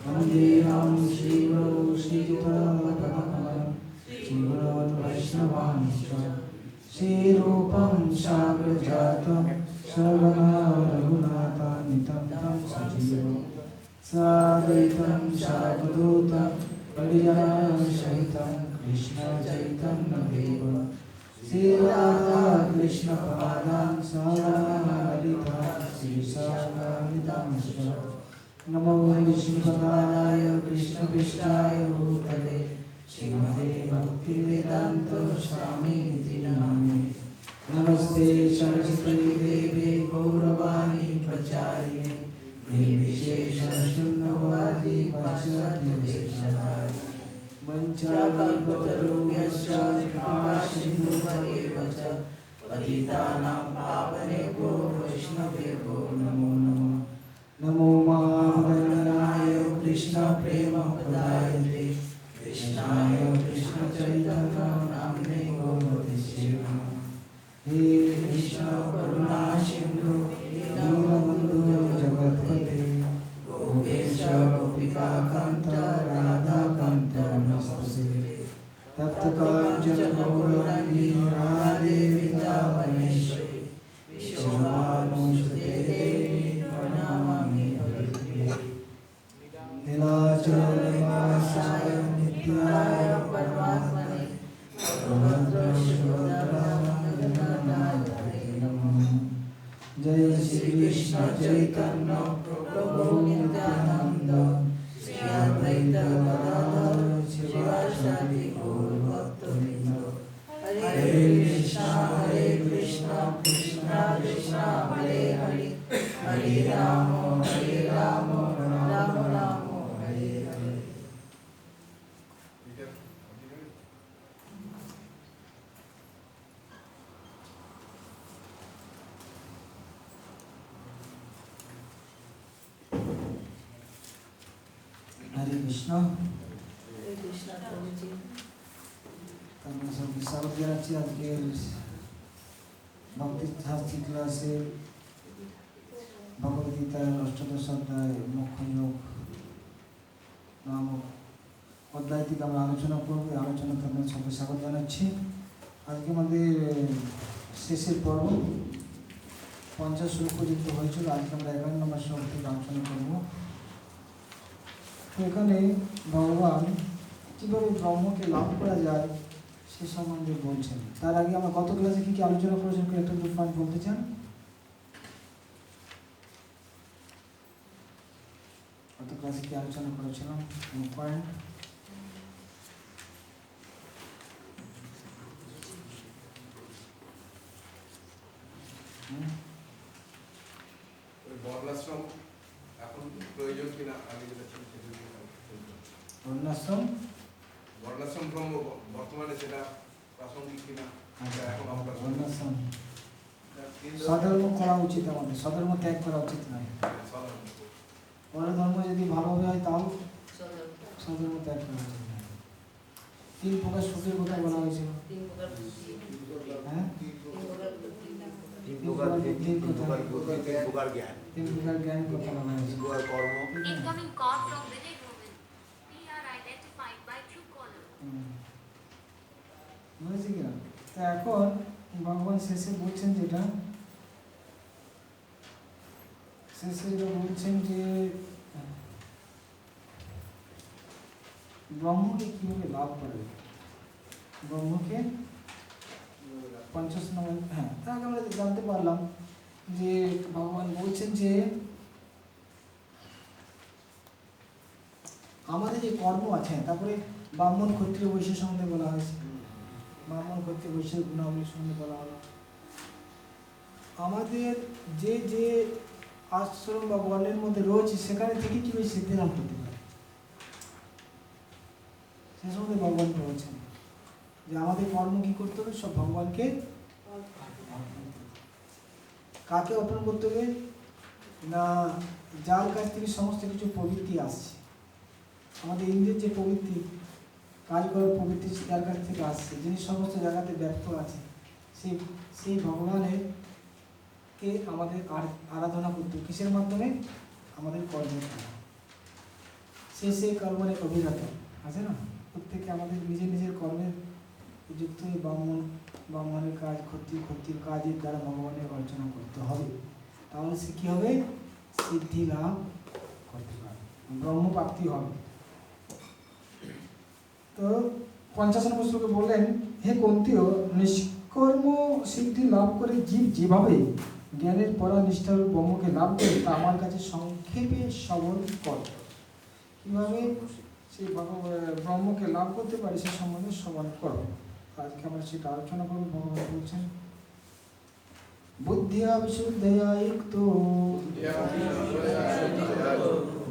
वन्देऽहं श्रीगुरौ श्रीयुतपदकमलं श्रीगुरोर्वैष्णवांश्च श्रीरूपं साग्रजातं सहगणा रघुनाथान्वितं तं सजीवं साद्वैतं सावधूतं परिजनसहितं कृष्णचैतन्यदेव श्रीराधा कृष्णपादान् सहगणा ललिता श्रीशाखान्वितांश्च नमो विष्णुपदाय कृष्णपृष्ठाय भूतले श्रीमते भक्तिवेदान्त स्वामिनिति नामिने नमस्ते सरस्वती देवे गौरवाणी प्रचारिणे निर्विशेषशून्यवादी पाश्चात्यदेशधारिणे वञ्चाकल्पतरुभ्यश्च कृपासिन्धुभ्येव च पतितानां पावनेभ्यो वैष्णवेभ्यो नमो नमः नमो महावदनाय कृष्ण प्रेम प्रदायते कृष्णाय कृष्ण चैतन्य नाम्ने गौरवते हे कृष्ण करुणा सिंधु दीनबन्धु जगत्पते गोपेश गोपिका कान्त राधा कान्त नमस्ते तप्त कांचन गौरांगी राधे वृंदावनेश्वरी विश्वभानुसुते देवी प्रणमामि नीलाचलनिवासाय नित्याय परमात्मने भगवद्भक्तश्रोत्राय नमः जय श्री कृष्ण चैतन्य प्रभु नित्यानंद श्री अद्वैत गदाधर शिवासादि गौर भक्तवृंद हरे कृष्ण कृष्ण कृष्ण हरे हरे हरे राम राम राम हरे हरे। हरे कृष्ण प्रभुजी আমরা সবাই স্বাগত জানাচ্ছি আজকের ভক্তি শাস্ত্রী ক্লাসে ভগবদ্গীতার অষ্টাদশ অধ্যায় মোক্ষযোগ নামক অধ্যায় থেকে আমরা আলোচনা করব। আলোচনাতে আমরা সবাই স্বাগত জানাচ্ছি। আজকে আমাদের শেষের পর্ব 50 শ্লোক পর্যন্ত হয়েছিল। আজকে আমরা 11 নম্বর শ্লোক থেকে আলোচনা করব। তো এখানে ভগবান কীভাবে ব্রহ্মকে লাভ করা যায় সে সম্বন্ধে বলছেন। তার আগে আমরা গত ক্লাসে কী কী আলোচনা করেছেন একটা দু পয়েন্ট বলতে চান? গত ক্লাসে কি আলোচনা করেছিলাম? পয়েন্ট বর্ণাশ্রম এখন প্রয়োজন কিনা আমি যেটা বর্ণাশ্রম ব্রহ্ম বর্তমানে সেটা প্রাসঙ্গিক কিনা এখন আমরা বর্ণাশ্রম স্বধর্ম করা উচিত, আমাদের স্বধর্ম ত্যাগ করা উচিত নয়। পরধর্ম যদি ভালোভাবে হয় তাও স্বধর্ম ত্যাগ করা উচিত নয়। 3 প্রকার সুখের কথা বলা হয়েছিল। হ্যাঁ, 3 প্রকার জ্ঞান কথা বলা হয়েছিল। Incoming call from Vinay Govind. PR identified by Truecaller. বুঝেছি কিনা? তা এখন ভগবান শেষে বলছেন যেটা বলছেন যে ব্রহ্মকে কীভাবে লাভ করবে, ব্রহ্মকে 50 নম্বর। হ্যাঁ, তার আগে আমরা জানতে পারলাম যে ভগবান বলছেন যে আমাদের যে কর্ম আছে, তারপরে ব্রাহ্মণ ক্ষত্রিয় বৈশ্য সম্বন্ধে বলা হয়েছে। ব্রাহ্মণ ক্ষত্রিয় বৈশ্যের গুণাবলী সম্বন্ধে বলা হলো। আমাদের যে যে আশ্রম বা বর্ণের মধ্যে রয়েছে সেখানে থেকে কীভাবে সিদ্ধি লাভ করতে পারে সে সম্বন্ধে ভগবান বলছেন যে আমাদের কর্ম কী করতে হবে, সব ভগবানকে কাকে অর্পণ করতে হবে না, যার কাছ থেকে সমস্ত কিছু প্রবৃত্তি আসছে। আমাদের ইন্দ্রিয়ের যে প্রবৃত্তি, কাজ করার প্রবৃত্তি যার কাছ থেকে আসছে, যিনি সমস্ত জায়গাতে ব্যর্থ আছে, সেই ভগবানের কে আমাদের আরাধনা করতে হবে। কিসের মাধ্যমে? আমাদের কর্মের দ্বারা। শেষে কর্মে অভিরত আছে না, প্রত্যেকে আমাদের নিজের নিজের কর্মের যুক্ত হয়ে ব্রাহ্মণের কাজ, ক্ষত্রির কাজের দ্বারা ভগবানের অর্চনা করতে হবে। তাহলে সে কী হবে? সিদ্ধি লাভ করতে পারবে, ব্রহ্মপ্রাপ্তি হবে। তো 50 নম্বর শ্লোকে বললেন, হে কুন্তীয়, নিষ্কর্ম সিদ্ধি লাভ করে জীব যেভাবে জ্ঞানের পরা নিষ্ঠার ব্রহ্মকে লাভ করে তা আমার কাছে সংক্ষেপে শ্রবণ কর। কীভাবে সেই ব্রহ্মকে লাভ করতে পারি সে সম্বন্ধে শ্রবণ করো। আজকে আমরা সেটা আলোচনা করব। ভগবান বলছেন, বুদ্ধিয়া বিশুদ্ধয়া যুক্তো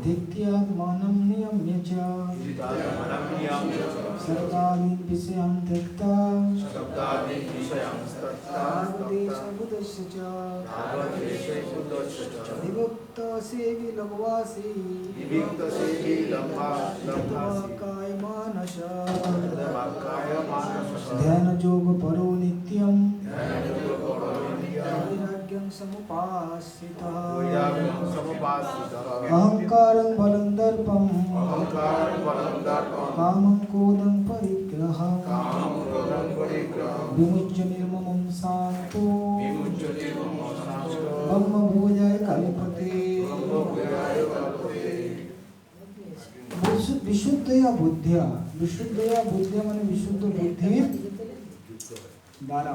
ধিক্ত্যাত্মানম নিয়ম্য চ সর্বাণি বিষয়ান ত্যক্ত্বা সর্বদেশবুদস্য চ বিভক্ত সেবি লঘ্বাসি কায়মানস ধ্যান যোগ পরো নিত্যম বৈরাগ্যং সমুপাসিতঃ অহংকারং বলং দর্পং কামং ক্রোধং পরিগ্রহং বিমুচ্য নির্মমং শান্তো ব্রহ্মভূয়ায় কল্পতে। বিশুদ্ধয়া বুদ্ধিয়া, বিশুদ্ধয়া বুদ্ধিয়া মানে বিশুদ্ধ বুদ্ধির দ্বারা,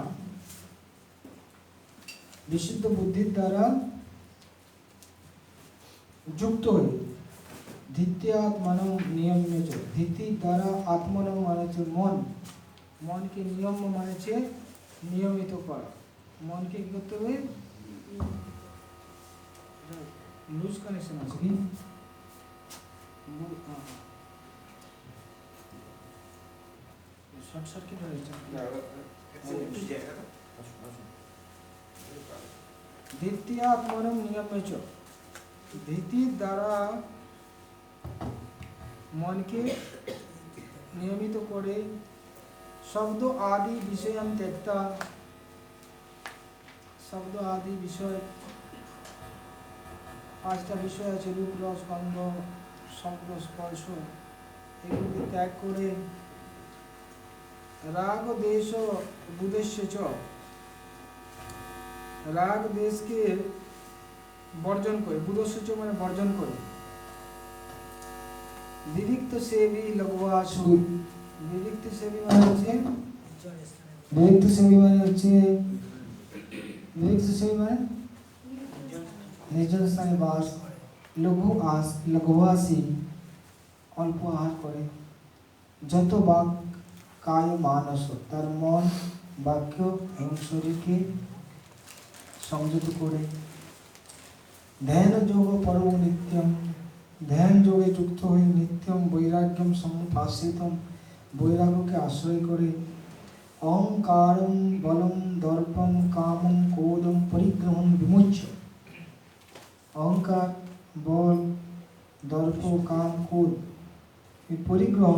বিশুদ্ধ বুদ্ধির দ্বারা যুক্ত হয়ে ধিত্যাত্মানম নিয়ম্য চ, ধিতির দ্বারা আত্মনম মানে হচ্ছে মন, মনকে নিয়ম মানে হচ্ছে নিয়মিত করা। মনকে কি করতে হবে? লুজ কানেকশন আছে কি? শর্ট সার্কিট হয়েছে। ধিত্যাত্মানম নিয়ম্য চ, ধিতির দ্বারা মনকে নিয়মিত করে শব্দ আদি বিষয়ান ত্যক্তা, শব্দ আদি বিষয় 5টা বিষয় আছে, রূপ রস গন্ধ শব্দ স্পর্শ, এগুলোকে ত্যাগ করে রাগ দেশ বুদেশ্য চ, রাগ দেশকে বর্জন করে, বুদস্য চ মানে বর্জন করে বিবিক্ত সেবী লঘ্বাসু, বিবিক্ত সেবী মানে হচ্ছে বিবিক্ত সেবী মানে হচ্ছে বিবিক্ত সেবী মানে নির্জন স্থানে বাস, লঘ্বাসী অল্প আহার করে, যত বাক কায় মানস তার মন বাক্য এবং শরীরকে সংযত করে, ধ্যান যোগ পরম নিত্যম, ধ্যান যোগে যুক্ত হয়ে নিত্যম বৈরাগ্যম সমুপাসিতম, বৈরাগ্যকে আশ্রয় করে, অহংকারম বলম দর্পম কামম ক্রোধম পরিগ্রহণ বিমুচ্য, অহংকার বল দর্প কাম ক্রোধ এই পরিগ্রহ,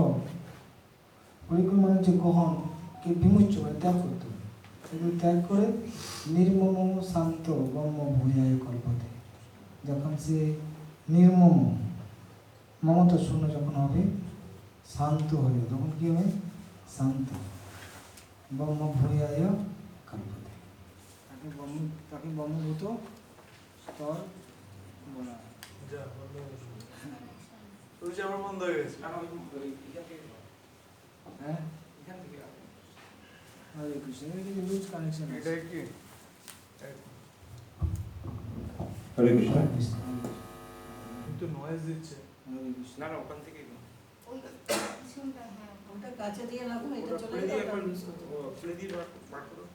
পরিগ্রহ মানে হচ্ছে গ্রহণকে বিমুচ্য মানে ত্যাগ করতে হবে, এগুলো ত্যাগ করে নির্মম শান্ত ব্রহ্মভূয়ায় কল্পতে, যখন সে নির্মম মমতা শূন্য যখন হবে, শান্ত হয়ে তখন কি হবে? শান্ত ব্রহ্মভূয়ায় কল্পতে, তাকে ব্রহ্মভূত স্তর বলা হয়। আমার বন্ধ হয়ে গেছে। হ্যাঁ, হরে কৃষ্ণ, এটা লুজ কানেকশন। এটা কি হরে কৃষ্ণ। একটু নয়েজ দিচ্ছে। হরে কৃষ্ণ। না না ওখান থেকেই না। ওটা কাছে দিয়ে রাখুন, এটা ওটা চলে খুলে দিয়ে যাবে। একবার খুলে দিয়ে বার করো।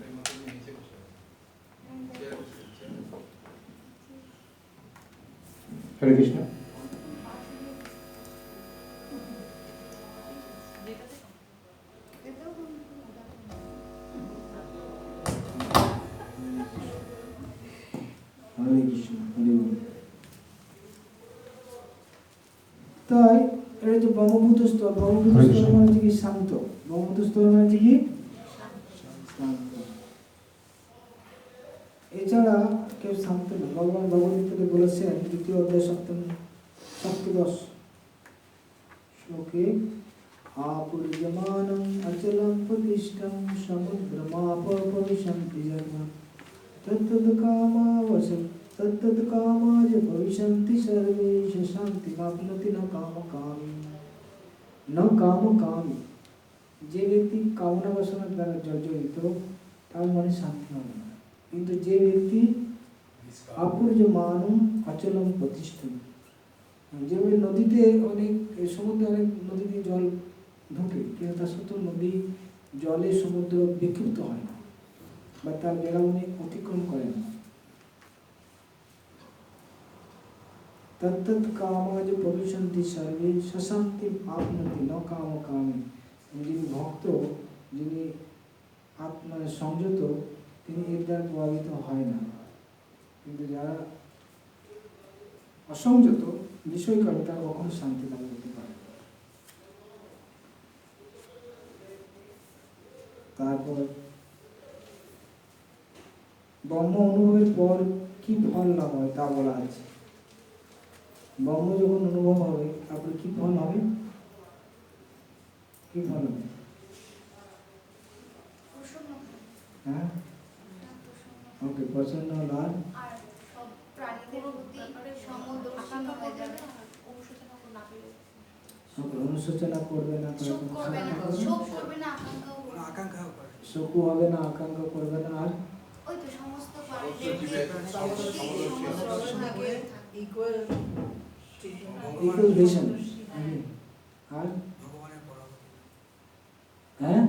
এই মতো দিয়ে নিচে বসে আছে। চেয়ারে বসে আছে, চেয়ারে। হরে কৃষ্ণ। হরে কৃষ্ণ, হরে বল। তাই এটা হচ্ছে ব্রহ্মভূত স্তর। ব্রহ্মভূত হরে স্তর কৃষ্ণ। মানে হচ্ছে কি শান্ত। ব্রহ্মভূত স্তর মানে হচ্ছে কি শান্ত। এছাড়া কেউ শান্ত না। ভগবান ভগবদ্গীতাতে বলেছেন দ্বিতীয় অধ্যায় সপ্তদশ শ্লোকে আপুর্যমানং অচলং প্রতিষ্ঠং সমুদ্রমাপবিশন্তি জগৎ তত্তৎ কামাজ ভবিষ্যন্তি সর্বে শান্তি মাপ্নতি ন কামকামী। ন কামকামী, যে ব্যক্তি কামনা বাসনার দ্বারা জর্জরিত তার মনে শান্তি হবে না। কিন্তু যে ব্যক্তি আপুর্যমানং অচলং প্রতিষ্ঠং, যেভাবে নদীতে অনেক সমুদ্রে অনেক নদীতে জল ঢুকে, কিন্তু তার সত্ত্বেও নদী জলে সমুদ্র বিক্ষিপ্ত হয় না বা তার বেলাভূমি অতিক্রম করে না। তত্তৎ কামাজ প্রবিশন্তি সর্বে শান্তি আপনতি ন কামকামী। যিনি ভক্ত, যিনি আত্মায় সংযত, তিনি এর দ্বারা প্রভাবিত হয় না। কিন্তু যারা অসংযত বিষয় করে তারা কখনো শান্তি লাভ করতে পারে। তারপর ব্রহ্ম অনুভবের পর কি ফল লাভ হয় তা বলা আছে। ব্রহ্ম যখন অনুভব হবে তারপর কি ফল হবে? কি ফল হবে? হ্যাঁ, ওকে, প্রসন্ন হল। আর আর সব প্রাণীদের প্রতি সমদর্শন হয়ে যাবে। অনুশোচনা করবে না, শোক করবে না, শোক করবে না, আকাঙ্ক্ষাও করবে না। শোকও হবে না, আকাঙ্ক্ষা করবে না। আর ওই তো সমস্ত সমস্ত প্রাণীদের জীবের সমদর্শন থাকে। Equal vision. আর হ্যাঁ,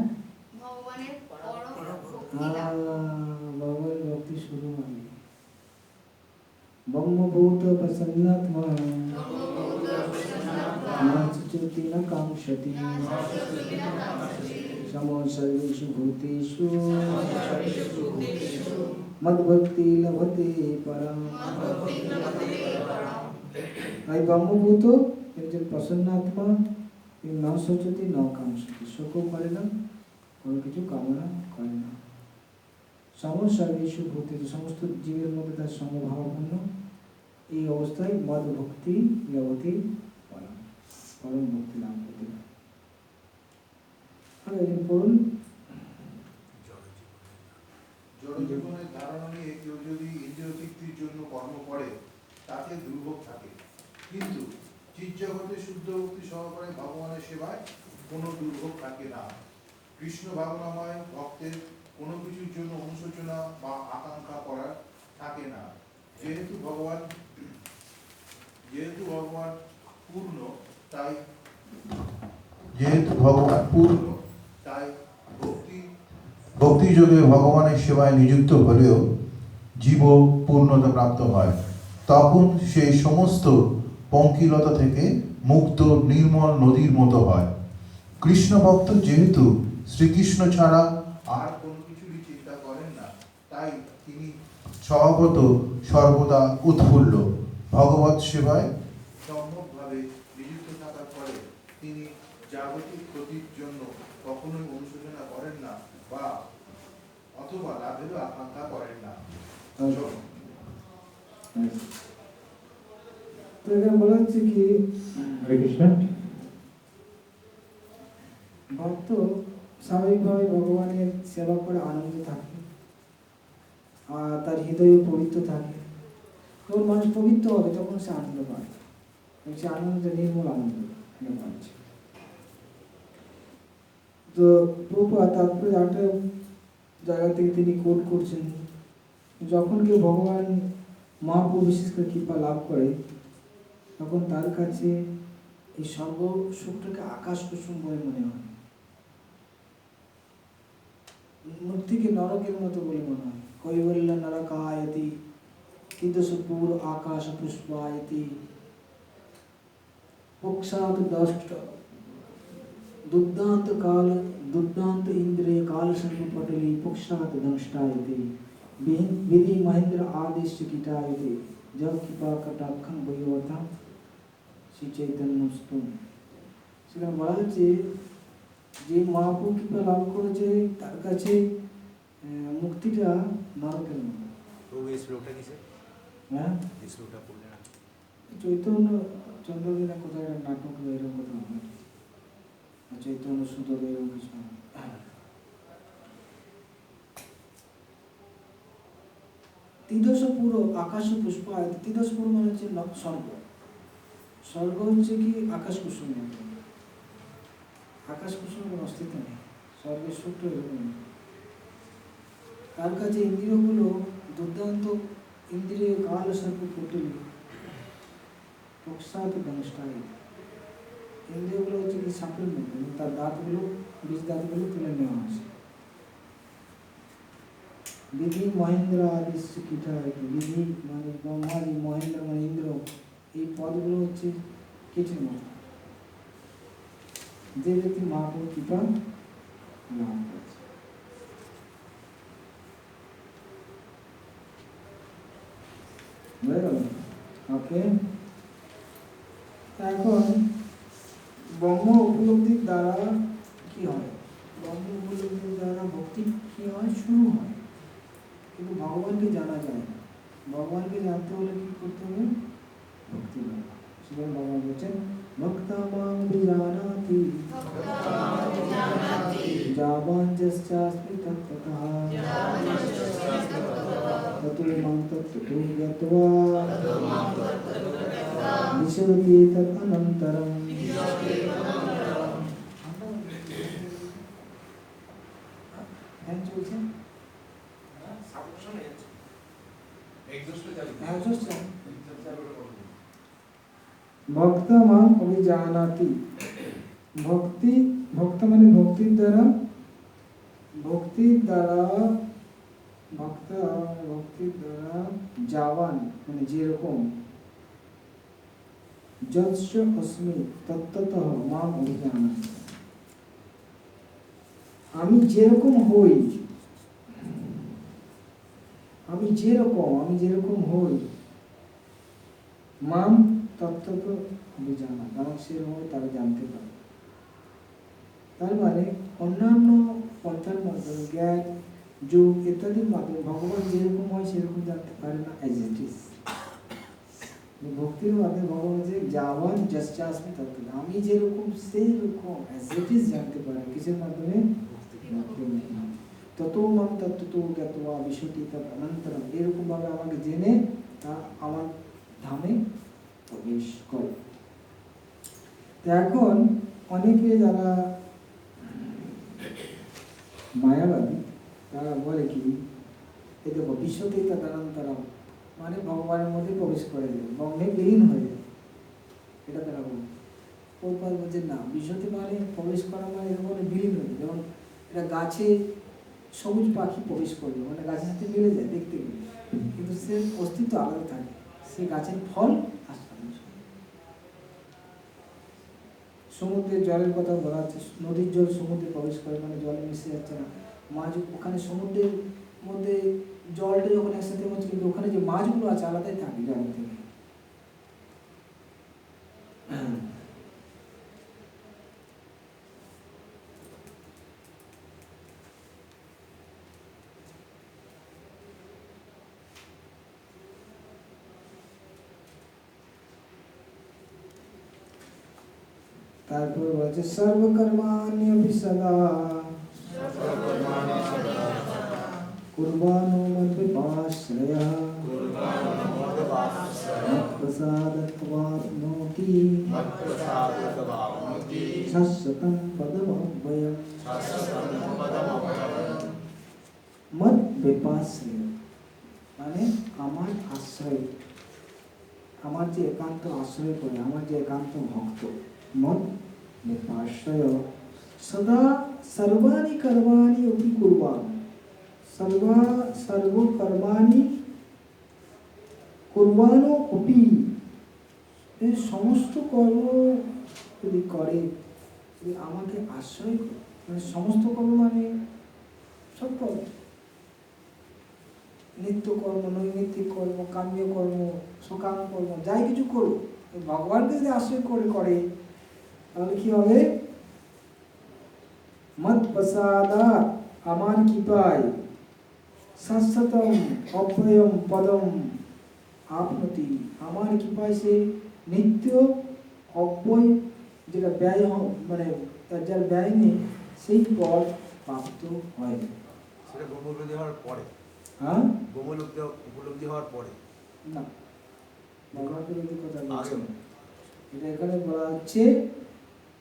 ভগবানের পরম ভক্তি লাভ। ভগবান ভক্তি শুরু হবে। ব্রহ্মভূত প্রসন্নাত্মা নাচতি ন কাঙ্ক্ষতি সমো সর্বেষু ভূতেষু মদ্ভক্তি লভতে পরম। এই ব্রহ্মভূত একজন প্রসন্নাত্মা, ন শোচতি ন কাঙ্ক্ষতি, শোকও করে না, কোনো কিছু কামনা করে না। সর্বেষু ভূতেষু, সমস্ত জীবের মধ্যে তার সমভাবাপন্ন। এই অবস্থায় মদ ভক্তি লভতে পরম, পরম ভক্তি লাভ করতে পারে। আর একজন পড়ুন। জড়জীবনের ধারণা নিয়ে কেউ যদি ইন্দ্রিয় তৃপ্তির জন্য কর্ম করে তাতে দুর্ভোগ থাকে, কিন্তু চিৎজগতে শুদ্ধ ভক্তি সহকারে ভগবানের সেবায় কোনো দুর্ভোগ থাকে না। কৃষ্ণ ভাবনাময় ভক্তের কোনো কিছুর জন্য অনুশোচনা বা আকাঙ্ক্ষা করার থাকে না। যেহেতু ভগবান পূর্ণ, তাই ভক্তিযোগে ভগবানের সেবায় নিযুক্ত হলেও জীব পূর্ণতা প্রাপ্ত হয়। তখন সেই সমস্ত পঙ্কিলতা থেকে মুক্ত নির্মল নদীর মতো হয়। কৃষ্ণ ভক্ত যেহেতু শ্রীকৃষ্ণ ছাড়া আর কোনো কিছুরই চিন্তা করেন না, তাই তিনি স্বভাবত সর্বদা উৎফুল্ল। ভগবৎ সেবায় সম্যকভাবে নিযুক্ত থাকার পরে তিনি জাগতিক ক্ষতির জন্য কখনোই অনুশোচনা করেন না বা অথবা লাভেরও আকাঙ্ক্ষা করেন না। তো এখানে বলা হচ্ছে কি হরে কৃষ্ণ। ভক্ত স্বাভাবিকভাবে ভগবানের সেবা করে আনন্দ থাকে, আর তার হৃদয়ে পবিত্র থাকে। যখন মানুষ পবিত্র হবে তখন সে আনন্দ পায়, সে আনন্দ নির্মল আনন্দ পাচ্ছে। তো প্রভুপাদ তাৎপর্য 8 জায়গা থেকে তিনি কোট করছেন, যখন কেউ ভগবান মহাপ্রভু বিশেষ করে কৃপা লাভ করে তখন তার কাছে এই সর্ব সুখটাকে আকাশ কুসুম বলে মনে হয়, মুক্তিকে নরকের মতো বলে মনে হয়। কৈবল্য নরকায়তি কিন্তু সুপুর আকাশ পুষ্পায়তি পক্ষাত দষ্ট দুর্দান্ত ইন্দ্রিয় কাল সর্বপটলি পক্ষাত দংষ্টায়তি विधि महेंद्र आदेश कीटायते जब कृपा कटाक्षं वयोता श्री चैतन्य स्तुम। সেখানে বলা হচ্ছে যে মহাপ্রভু কৃপা লাভ করেছে তার কাছে মুক্তিটা নরকের মতো। প্রভু এই শ্লোকটা কিসে? হ্যাঁ, এই শ্লোকটা পড়লে না? চৈতন্য চন্দ্রদিনা কোথায় একটা নাটক বা এরকম কথা হবে, চৈতন্য সুতোর এরকম কিছু হবে। ত্রিদশ পুরো আকাশ পুষ্প, ত্রিদশ পুরো মানে হচ্ছে স্বর্গ। স্বর্গ হচ্ছে কি আকাশ কুসুম, আকাশ কুসুমের কোনো অস্তিত্ব নেই, স্বর্গের সূত্র এরকম। তার কাছে ইন্দ্রিয়গুলো দুর্দান্ত, ইন্দ্রিয় কাল সর্প পুটুলি প্রসাদ দংষ্টায়, ইন্দ্রিয়গুলো হচ্ছে কি সাপের মতো, তার দাঁতগুলো, বীজ দাঁতগুলো তুলে নেওয়া হয়েছে। বিধি মহেন্দ্র আদি কীটা, বিধি মানে ব্রহ্মাদি, মহেন্দ্র মানে ইন্দ্র, এই পদগুলো হচ্ছে কীটের মতো। যে ব্যক্তি মহাপ্রভুর কৃপা লাভ করেছে, বুঝে গেল? ওকে, এখন ব্রহ্ম উপলব্ধির দ্বারা কি হয়? ব্রহ্ম উপলব্ধির দ্বারা ভক্তি কি হয়? শুরু হয়, কিন্তু ভগবানকে জানা যায় না। ভগবানকে জানতে হলে কি করতে হবে? ভক্তি লাভ। সেখানে ভগবান বলছেন ভক্তা মাং বিজানাতি যাবান যস্যাস্মি তত্ত্বতঃ ততো মাং তত্ত্বতো জ্ঞাত্বা বিশদতি তদনন্তরম। হ্যাঁ চলছে, হ্যাঁ চলছে। ভক্ত মাং অভিজানাতি, ভক্তি, ভক্ত মানে ভক্তির দ্বারা, ভক্তির দ্বারা, ভক্ত ভক্তির দ্বারা যাবান মানে যেরকম, যস্য অস্মি তত্ত্বতঃ মাং অভিজানাতি, আমি যেরকম হই, আমি যেরকম হই, মাম তত্ত্বত অভিজানা, কারণ সেরকম তারা জানতে পারে। তার মানে অন্যান্য পন্থার মাধ্যমে, জ্ঞান, যোগ ইত্যাদির মাধ্যমে ভগবান যেরকম হয় সেরকম জানতে পারে না, অ্যাজ ইট ইজ। ভক্তির মাধ্যমে ভগবান যে যাওয়ান যস্যাস্মি তত্ত্বত, আমি যেরকম সেই রকম অ্যাজ ইট ইজ জানতে পারে। কিসের মাধ্যমে? ভক্তির মাধ্যমে। ততো মাম তত্ত্বতো জ্ঞাত্বা বিশতি তদ অনন্তরম, এরকম ভাবে আমাকে জেনে তা আমার ধামে প্রবেশ করে। এখন অনেকে যারা মায়াবাদী তারা বলে কি, এই দেখো বিশ্বতে তদ অনন্তরম মানে ভগবানের মধ্যে প্রবেশ করে যাবে, ব্রহ্মে বিলীন হয়ে যাবে, এটা তারা বলে। প্রভুপাদ বলছে না, বিশ্বতে মানে প্রবেশ করা মানে এরকম বিলীন হয়ে যায়। যেমন এটা গাছে সবুজ পাখি প্রবেশ করবে মানে গাছের সাথে মিলে যায় দেখতে গেলে, কিন্তু সে অস্তিত্ব আলাদা থাকে, সে গাছের ফল আসতে। সমুদ্রের জলের কথা বলা হচ্ছে, নদীর জল সমুদ্রে প্রবেশ করে মানে জলে মিশে যাচ্ছে না, মাছ ওখানে সমুদ্রের মধ্যে জলটা যখন একসাথে হচ্ছে, কিন্তু ওখানে যে মাছগুলো আছে আলাদাই থাকে জল থেকে। তারপর বলছে সর্বকর্মাণ্যপি সদা কুর্বাণো মদ্বিপাশ্রয়ঃ মৎপ্রসাদত্বাপ্নোতি শাশ্বতং পদমভ্যয়म्। মদ্বিপাশ্রয় মানে আমার আশ্রয়, আমার যে একান্ত আশ্রয় করে, আমার যে একান্ত ভক্ত। মদ বিপাশ্রয় সদা সর্বাণি কর্মাণি অপি কুর্বাণ, সর্বকর্মাণি কুর্বাণো অপি, এই সমস্ত কর্ম যদি করে, যদি আমাকে আশ্রয় করে, মানে সমস্ত কর্ম মানে সব কর্ম, নিত্য কর্ম, নৈমিত্তিক কর্ম, কাম্য কর্ম, সকাম কর্ম, যাই কিছু করো ভগবানকে যদি আশ্রয় করে করে তাহলে কি হবে? মত প্রসাদা আমার কৃপায় শাশ্বতম অব্যয়ম পদম আপনতি, আমার কৃপায় সে নিত্য অব্যয়, যেটা ব্যয় মানে তার যার ব্যয় নেই সেই পদ প্রাপ্ত হয়। সেটা ব্রহ্মোপলব্ধি হওয়ার পরে, হ্যাঁ, উপলব্ধি হওয়ার পরে না, ব্রহ্মোপলব্ধির কথা বলছি আগে। না। এটা এখানে বলা হচ্ছে,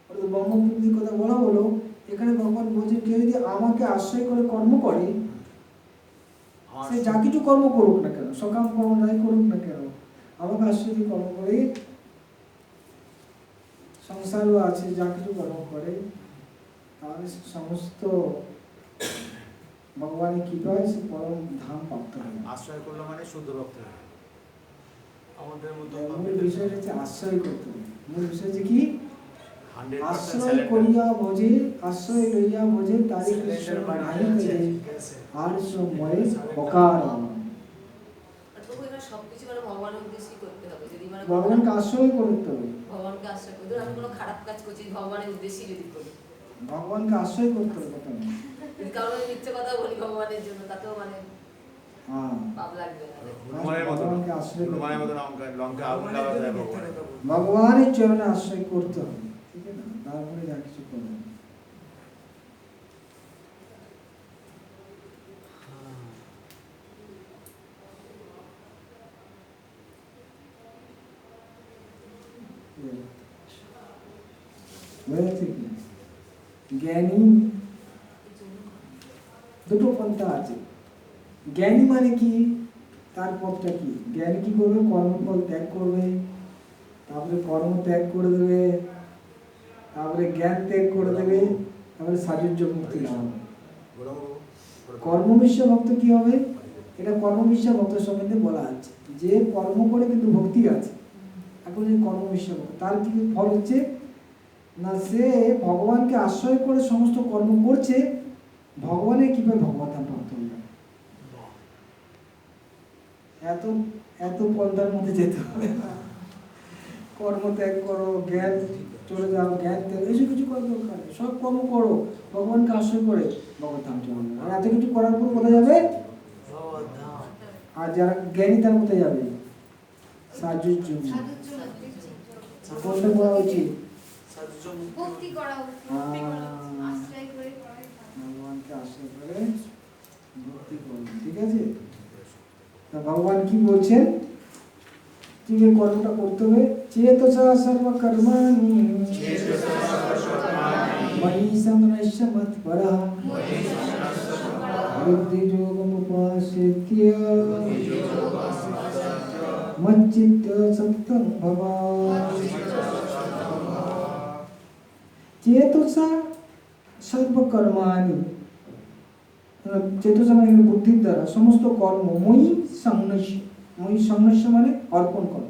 ওটা তো ব্রহ্মোপলব্ধির কথা বলা হলো। এখানে ভগবান বলছে কেউ যদি আমাকে আশ্রয় করে কর্ম করে, সে যা কিছু কর্ম করুক না কেন, সকাম কর্ম যাই করুক না কেন, আমাকে আশ্রয় দিয়ে কর্ম করে, সংসারও আছে, যা কিছু কর্ম করে, তাহলে সমস্ত ভগবানের কৃপায় সে পরম ধাম প্রাপ্ত হয়। আশ্রয় করলো মানে শুদ্ধ ভক্ত হবে। আমাদের মতো মূল বিষয় হচ্ছে আশ্রয় করতে হবে। মূল বিষয় হচ্ছে কি? 100% আশ্রয় surrender। করিয়া বোঝে, আশ্রয় লইয়া বোঝে, তারি কৃষ্ণ নাই করে আর সব মরে অকার। তবু এবার সবকিছু মানে ভগবানের উদ্দেশ্যই করতে হবে। যদি মানে ভগবানকে আশ্রয় করতে হবে, ভগবানকে আশ্রয় করি, ধরো আমি কোনো খারাপ কাজ করছি, ভগবানের উদ্দেশ্যই যদি করি, ভগবানকে আশ্রয় করতে হবে প্রথমে। যদি কারোর আমি মিথ্যে কথা বলি ভগবানের জন্য, তাতেও মানে হ্যাঁ, পাপ লাগবে না। হনুমানের মতো, ভগবানকে আশ্রয় করতে হনুমানের হবে। মতো লঙ্কা আগুন লাগা যায় ভগবানের। ভগবানের চরণে আশ্রয় করতে হবে, ঠিক আছে না? তারপরে যা কিছু করবে। বুঝেছি কি? জ্ঞানী দুটো পন্থা আছে। জ্ঞানী মানে কি, তার পথটা কি? জ্ঞানী কি করবে? কর্মফল ত্যাগ করবে, তারপরে কর্ম ত্যাগ করে দেবে, তারপরে জ্ঞান ত্যাগ করে দেবে, তারপরে সাজুজ্য মুক্তি লাভ হবে। কর্মমিশ্র ভক্ত কি হবে? এটা কর্মমিশ্র ভক্ত সম্বন্ধে বলা আছে, যে কর্ম করে কিন্তু ভক্তি আছে। এখন যে কর্মমিশ্র ভক্ত, তার কি ফল হচ্ছে না, সে ভগবানকে আশ্রয় করে সমস্ত কর্ম করছে, ভগবানের কৃপায় ভগবান ধাম প্রাপ্ত হয়ে যাবে। এত এত পন্থার মধ্যে যেতে হবে না। কর্ম ত্যাগ করো, জ্ঞান চলে যাও, জ্ঞান ত্যাগ, এসব কিছু করার দরকার নেই। সব কর্ম করো ভগবানকে আশ্রয় করে, ভগবান ধাম চলে যাবে। আর এত কিছু করার পর কোথায় যাবে? আর যারা জ্ঞানী তার কোথায় যাবে? সাজুজ্য মুক্তি। কোনটা করা উচিত? ভক্তি করা উচিত। আশ্রয় করে করা উচিত। ভগবানকে আশ্রয় করে ভক্তি করবে, ঠিক আছে? তা ভগবান কি বলছেন? ঠিক এই কর্মটা করতে হবে। চেতসা সর্বকর্মাণি ময়ি সংনশ্য মৎপরঃ বুদ্ধিযোগমুপাশ্রিত্য মচ্চিত্ত সত্যং ভবা। চেতসা সর্বকর্মাণি, চেতসা মানে বুদ্ধির দ্বারা সমস্ত কর্ম, মই সংনশ্য, মই সংনশ্য মানে অর্পণ করো,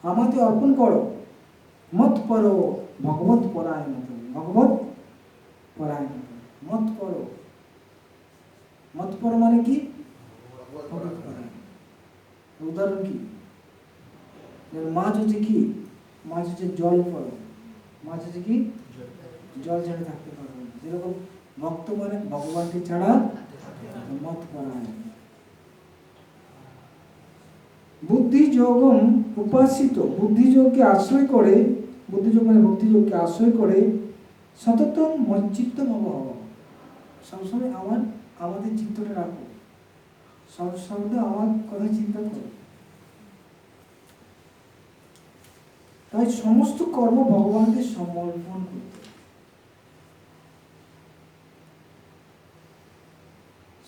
আমাতে অর্পণ করো, মত করো ভগবত পরায়ণ, ভগবত পরায়ণ, মত করো। মত করো মানে কি? ভগবত পরায়ণ। উদাহরণ কি? মাছ হচ্ছে কি? মাছ হচ্ছে জল করো, মাছ হচ্ছে কি? জল ছাড়া থাকতে পারবে না। যেরকম ভক্ত মানে ভগবানকে ছাড়া মত পরায়ণ। বুদ্ধিযোগম উপাসিত, বুদ্ধিযোগকে আশ্রয় করে, বুদ্ধিযোগ মানে ভক্তিযোগকে আশ্রয় করে, সতত মচ্চিত্ত ভব, সবসময় আমাদের চিত্তটা রাখো, সবসময় আমার কথা চিন্তা করো। তাই সমস্ত কর্ম ভগবানকে সমর্পণ করতে,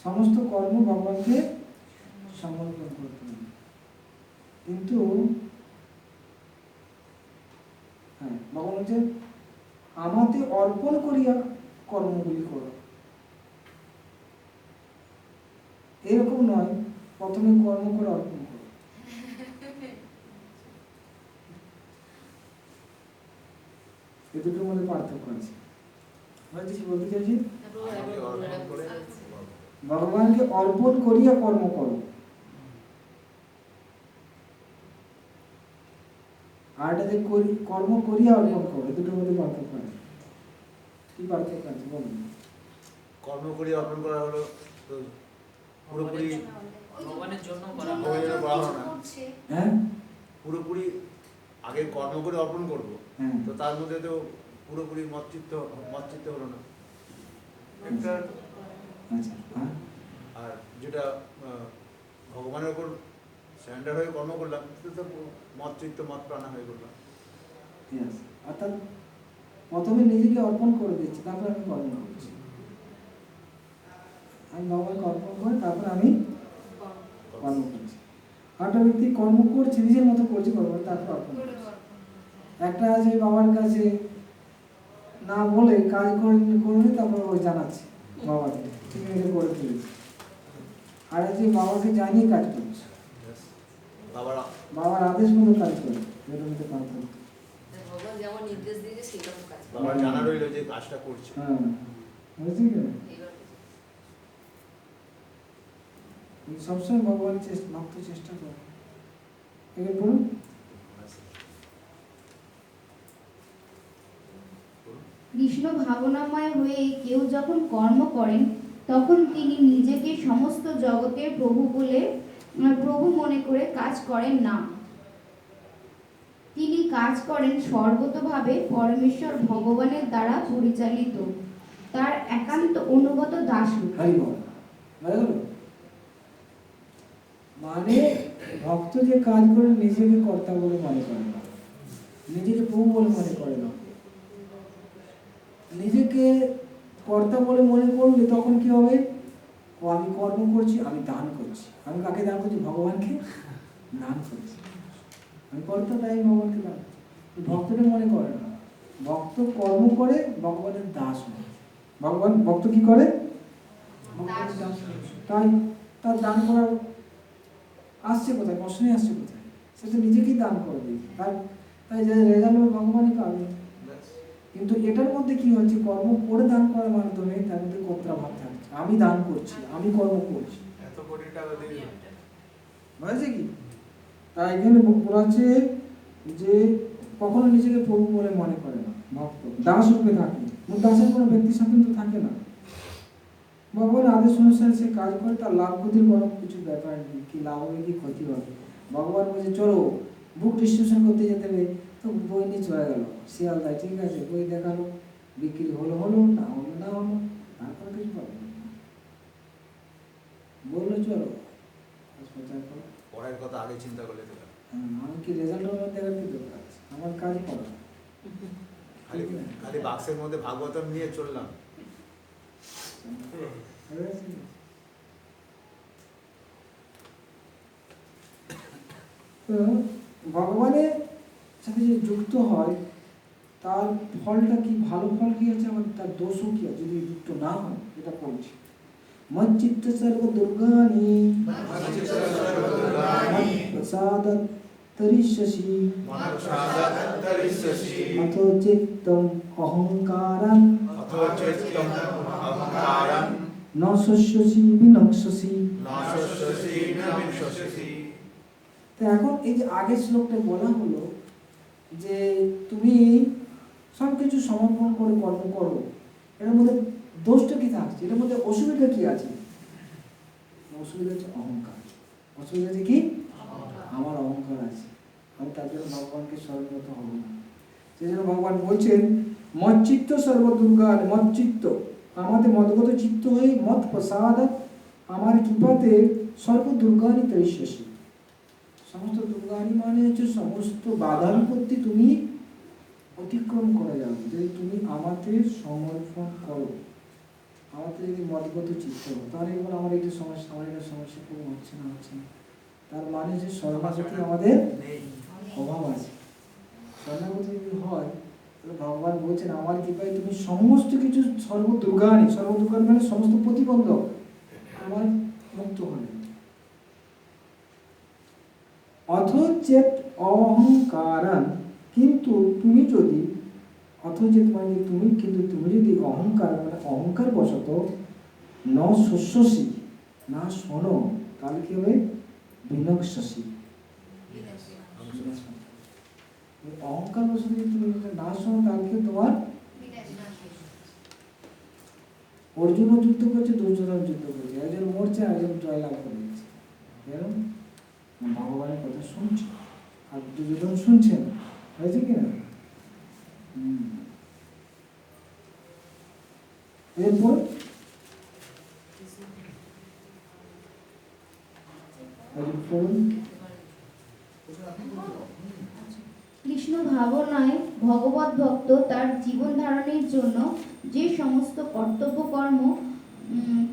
সমস্ত কর্ম ভগবানকে সমর্পণ করতে হবে। কিন্তু হ্যাঁ, ভগবান হচ্ছে আমাতে অর্পণ করিয়া কর্মগুলি করো, এরকম নয় প্রথমে কর্ম করে অর্পণ করো। এ দুটোর মধ্যে পার্থক্য আছে। হয়তো কি বলতে চাইছি? ভগবানকে অর্পণ করিয়া কর্ম করো, আর এটাতে করি, কর্ম করিয়া অর্পণ করো, দুটোর মধ্যে পার্থক্য আছে। কি পার্থক্য আছে বলুন? কর্ম করি অর্পণ করা হলো তো পুরোপুরি ওই যে ভগবানের জন্য করা জন্য হয়। কিছু করা হয় না। করছে। হ্যাঁ পুরোপুরি আগে কর্ম করে অর্পণ করব, হ্যাঁ তো তার মধ্যে তো পুরোপুরি মতচিত্ত হলো না। একটা আচ্ছা হ্যাঁ আর যেটা ভগবানের উপর স্যান্ডার হয়ে কর্ম করলাম, সেটা তো মতচিত্ত মত প্রাণা হয়ে করলাম। yes. অর্থাৎ প্রথমে নিজেকে অর্পণ করে দিচ্ছি, তারপর আমি কর্ম করছি। আমি ভগবানকে অর্পণ করে তারপর আমি কর্ম করছি। একটা ব্যক্তি কর্ম করছে, নিজের মতো করছে, কর্ম করে তারপর অর্পণ করে করছে। অর্পণ। একটা আছে বাবার কাছে না বলে কাজ করে তারপর ওই জানাচ্ছে বাবাকে, ঠিক আছে করে ফেলেছে। আর আছে বাবাকে জানিয়ে কাজ করছে, বাবার বাবার আদেশ মতো কাজ করে, যেটা মধ্যে পার্থক্য। ভগবান যেমন নির্দেশ দিয়েছে সেরকম কাজ করে। বাবার জানা রইলো যে কাজটা করছে। হ্যাঁ বুঝছি কি না? এইবার সবসময় ভগবান ভক্ত চেষ্টা করে। এবার বলুন। কৃষ্ণ ভাবনাময় হয়ে কেউ যখন কর্ম করেন তখন তিনি নিজেকে সমস্ত জগতের প্রভু মনে করে কাজ করেন না। তিনি কাজ করেন সর্বতোভাবে পরমেশ্বর ভগবানের দ্বারা পরিচালিত, তার একান্ত অনুগত দাসরূপে। হরি বল। হয়ে গেল? মানে ভক্ত যে কাজ করে নিজেকে কর্তা বলে মনে করে না, নিজেকে প্রভু বলে মনে করে না। নিজেকে কর্তা বলে মনে করলে তখন কি হবে? ও আমি কর্ম করছি, আমি দান করছি। আমি কাকে দান করছি? ভগবানকে দান করছি। আমি কর্তা, তাই ভগবানকে দান করছি। ভক্তটা মনে করে না, ভক্ত কর্ম করে ভগবানের দাস হয়। ভক্ত কি করে? ভগবানের দাস হয়। তাই তার দান করার আসছে কোথায়? প্রশ্নই আসছে কোথায়? সে তো নিজেকেই দান করে দিই, তাই যে রেজাল্ট ভগবানই পাবে। কিন্তু এটার মধ্যে কি হচ্ছে? কর্ম করে দান করার মাধ্যমে তার মধ্যে কর্তা ভাব থাকছে, আমি দান করছি, আমি কর্ম করছি। এত কোটি টাকা দিয়ে বুঝেছে কি? তাই এখানে বলা আছে যে কখনো নিজেকে প্রভু বলে মনে করে না ভক্ত, দাস রূপে থাকে। দাসের কোনো ব্যক্তি স্বাতন্ত্র্য থাকে না। ভগবানের আদেশ অনুসারে সে কাজ করে, তার লাভ ক্ষতির কোনো কিছু ব্যাপার নেই, কি লাভ হবে কি ক্ষতি হবে। ভগবান বলছে চলো বুক ডিস্ট্রিবিউশন করতে যেতে হবে, তো বই নিয়ে চলে গেল শিয়ালদায়, ঠিক আছে, বই দেখালো, বিক্রি হলো না হলো, তারপর কিছু পাবে না। বললো চলো প্রচার করো। পরের কথা আগে চিন্তা করলে তো হবে। আমি কি রেজাল্টের মধ্যে দেখার কি দরকার আছে? আমার কাজই করো। খালি খালি বাক্সের মধ্যে ভাগবতম নিয়ে চললাম। তো ভগবানের সাথে যে যুক্ত হয় তার ফলটা কি? ভালো ফল কি আছে, আবার তার দোষও কি আছে যদি যুক্ত না হয়? এটা পড়ছি। মচ্চিত্ত সর্ব দুর্গানি প্রসাদাৎ তরিষ্যসি অথো চিত্তম অহংকারং ন শস্যসি বিনক্ষ্যসি। তো এখন এই যে আগের শ্লোকটা বলা হলো যে তুমি সব কিছু সমর্পণ করে কর্ম করো, এর মধ্যে দোষটা কি থাকছে? এটার মধ্যে অসুবিধা কি আছে? অসুবিধা হচ্ছে অহংকার। অসুবিধা আছে কি? আমার অহংকার আছে, আমি তার জন্য ভগবানকে স্মরণরত হব না। সেই জন্য ভগবান বলছেন মচ্চিত্ত সর্বদুর্গার, মচ্চিত্ত আমাদের মদগত চিত্ত হয়ে মত প্রসাদ আমার কৃপাতে সর্বদুর্গানি তরিষ্যসি। সমস্ত দুর্গানি মানে হচ্ছে সমস্ত বাধা বিপত্তি তুমি অতিক্রম করে যাবে যদি তুমি আমাকে সমর্পণ করো, আমাকে যদি মদগত চিত্ত হো। তাহলে এবার আমার একটা সমস্যা, আমার একটা সমস্যা খুব হচ্ছে না। তার মানে যে শরণাগতি আমাদের অভাব আছে। শরণাগতি যদি হয় তাহলে ভগবান বলছেন আমার কৃপায় তুমি সমস্ত কিছু সর্বদুর্গানি মানে সমস্ত প্রতিবন্ধক আমার মুক্ত হলে। অথচেত অহংকারান, কিন্তু তুমি যদি অথচেত মানে তুমি, কিন্তু তুমি যদি অহংকার মানে অহংকার বশত ন শস্যসি না শোনো, তাহলে কি হবে? বিনক্ষ্যসি। এই অহংকার বসে যদি তুমি এটা না শোনো তাহলে কি তোমার অর্জুনও যুদ্ধ করছে, দুর্যোধন যুদ্ধ করছে, একজন মরছে একজন জয়লাভ করে দিচ্ছে। এরকম ভগবানের কথা শুনছে আর দুর্যোধন শুনছে না, হয়েছে কি না? এরপর কৃষ্ণ ভাবনায় ভগবত ভক্ত তার জীবন ধারণের জন্য যে সমস্ত কর্তব্য কর্ম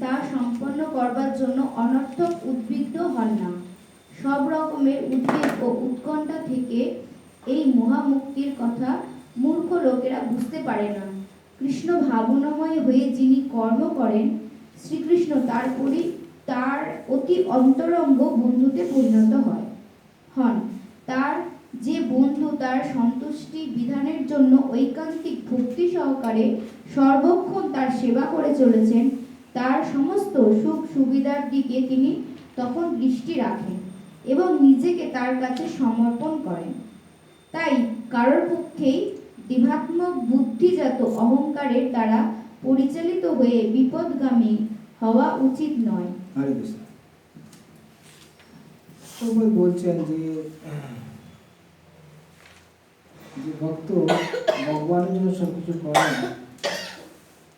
তা সম্পন্ন করবার জন্য অনর্থক উদ্বিগ্ন হন না। সব রকমের উদ্বেগ ও উৎকণ্ঠা থেকে এই মহামুক্তির কথা মূর্খ লোকেরা বুঝতে পারে না। কৃষ্ণ ভাবনাময় হয়ে যিনি কর্ম করেন, শ্রীকৃষ্ণ তার অতি অন্তরঙ্গ বন্ধুতে পরিণত হন। তার যে বন্ধু তার সন্তুষ্টি বিধানের জন্য ঐকান্তিক ভক্তি সহকারে সর্বক্ষণ তার সেবা করে চলেছেন, তার সমস্ত সুখ সুবিধার দিকে তিনি তখন দৃষ্টি রাখেন এবং নিজেকে তার কাছে সমর্পণ করেন। তাই কারোর পক্ষেই দেহাত্মক বুদ্ধিজাত অহংকারের দ্বারা পরিচালিত হয়ে বিপদগামী হওয়া উচিত নয়। হরে কৃষ্ণ। সবাই বলছেন যে ভক্ত ভগবানের জন্য সবকিছু করেন,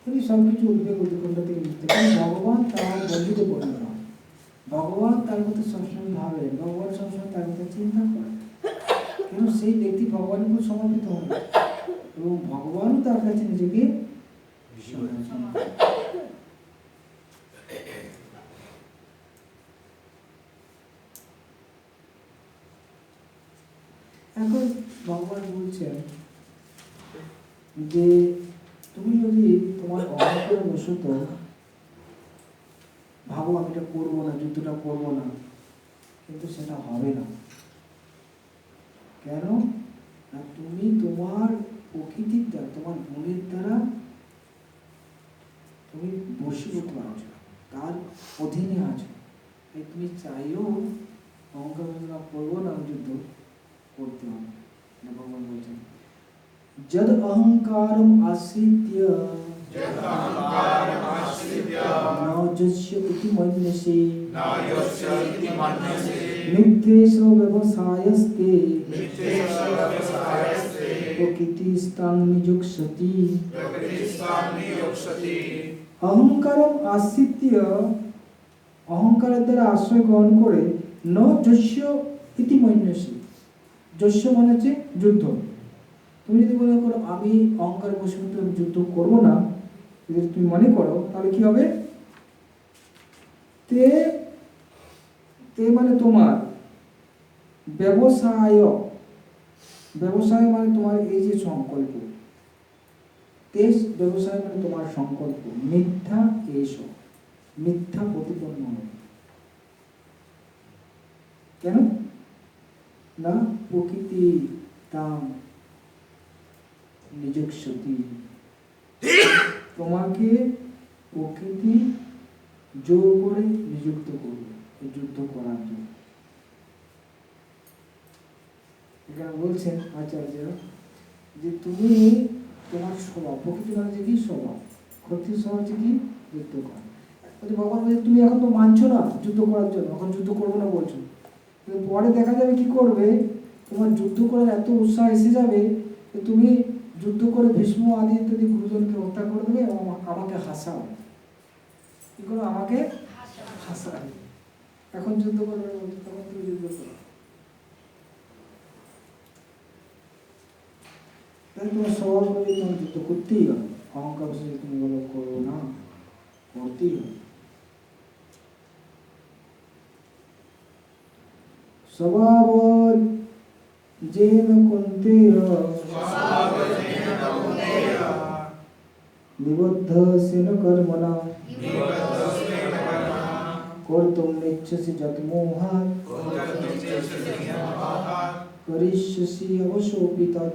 তিনি সবকিছু উদ্বেগ উৎকণ্ঠা থেকে মুক্ত, কারণ ভগবান তার বন্ধুতে পরিণত হন। ভগবান তার মধ্যে সবসময় ভাবেন, ভগবান সবসময় তার মধ্যে চিন্তা করেন, কেন সেই ব্যক্তি ভগবানের উপর সমর্পিত হন এবং ভগবানও তার কাছে নিজেকে সমর্পণ করেন। এখন ভগবান বলছেন যে তুমি যদি তোমার অহংকার বশত ভাবো আমি এটা করবো না, যুদ্ধটা করবো না, কিন্তু সেটা হবে না। কেন না, তুমি তোমার প্রকৃতির দ্বারা, তোমার গুণের দ্বারা তুমি বশীভূত আছো, তার অধীনে আছো। তাই তুমি চাইও অহংকার করবো না, যুদ্ধ করতে হবে। ভগবান বলছেন যদ অহংকারম আশ্রিত্য ন যস্য ইতি মন্যসে মিথ্যেষ ব্যবসায়স্তে প্রকৃতিস্তাং নিযুক্সতি। অহংকারম আশ্রিত্য, অহংকারের দ্বারা আশ্রয় গ্রহণ করে, ন যস্য ইতি মন্যসে, যস্য মানে হচ্ছে যুদ্ধ। তুমি যদি মনে করো আমি অহংকার বশীভূত যুদ্ধ করব না, যদি তুমি মনে করো, তাহলে কি হবে? তে মানে তোমার ব্যবসায়, ব্যবসায় মানে তোমার এই যে সংকল্প, তেজ ব্যবসায় মানে তোমার সংকল্প মিথ্যা, এসো মিথ্যা প্রতিপন্ন হবে। কেন না, প্রকৃতি তাম নিযুক্সতি, তোমাকে প্রকৃতি জোর করে নিযুক্ত করবে এই যুদ্ধ করার জন্য। এখানে বলছেন আচার্য যে তুমি তোমার স্বভাব, প্রকৃতি মানে যে কি স্বভাব, ক্ষত্রিয় স্বভাব যে কি যুদ্ধ করা। ভগবান বলছে তুমি এখন তো মানছো না যুদ্ধ করার জন্য, এখন যুদ্ধ করবো না বলছো, কিন্তু পরে দেখা যাবে কি করবে, তোমার যুদ্ধ করার এত উৎসাহ এসে যাবে যে তুমি যুদ্ধ করে ভীষ্ম আদি ইত্যাদি গুরুজনকে হত্যা করে দেবে এবং আমাকে হাসাও। কি করো? আমাকে হাসাবে। এখন যুদ্ধ করবে বলছো, তখন তুমি যুদ্ধ করো। তাই তোমার স্বভাব করে তোমার যুদ্ধ করতেই হবে। অহংকার বসে তুমি বলো করবো না, করতেই হবে। স্বভাব যেন কুন্তেয় নিবদ্ধ সেন কর্মণা কর্তুম নেচ্ছসি যত মোহাৎ করিষ্যসি অবশোপি তৎ।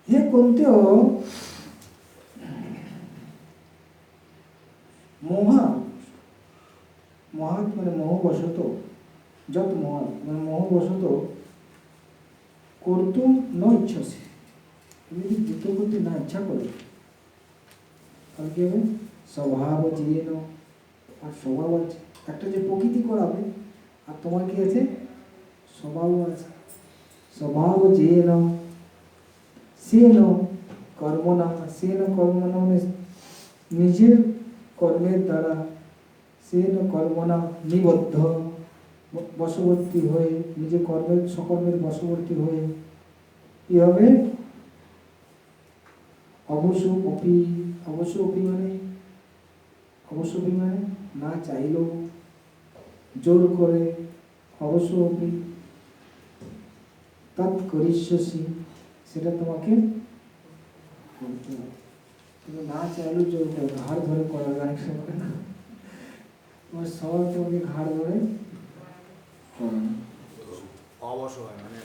হে কুন্তেয়, মোহাৎ, মহাৎ মানে মোহবশত, যত মহাৎ মানে মোহবশত করতুম ন ইচ্ছাসে, তুমি যদি যুদ্ধ করতে না ইচ্ছা করো তাহলে কি হবে? স্বভাব জিয়েন, আর স্বভাব আছে একটা যে প্রকৃতি করাবে, আর তোমার কি আছে? স্বভাব আছে। স্বভাব জিয়েন সেন কর্ম না, সেন কর্ম না মানে নিজের কর্মের দ্বারা, সেন কর্ম না নিবদ্ধ, বশবর্তী হয়ে, নিজের কর্মের সকর্মের বশবর্তী হয়ে কি হবে? অবশ্য অপি, অবশ্য অপি মানে, অবশ্য অপি মানে না চাইলেও জোর করে, অবশ্য অপি তৎ করিষ্যসি, সেটা তোমাকে করতে হবে। তুমি না চাইলেও জোর করে, ঘাড় ধরে করার অনেক সময় না, তোমার সবাই তোমাকে ঘাড় ধরে করানো। অবশ্য হয় মানে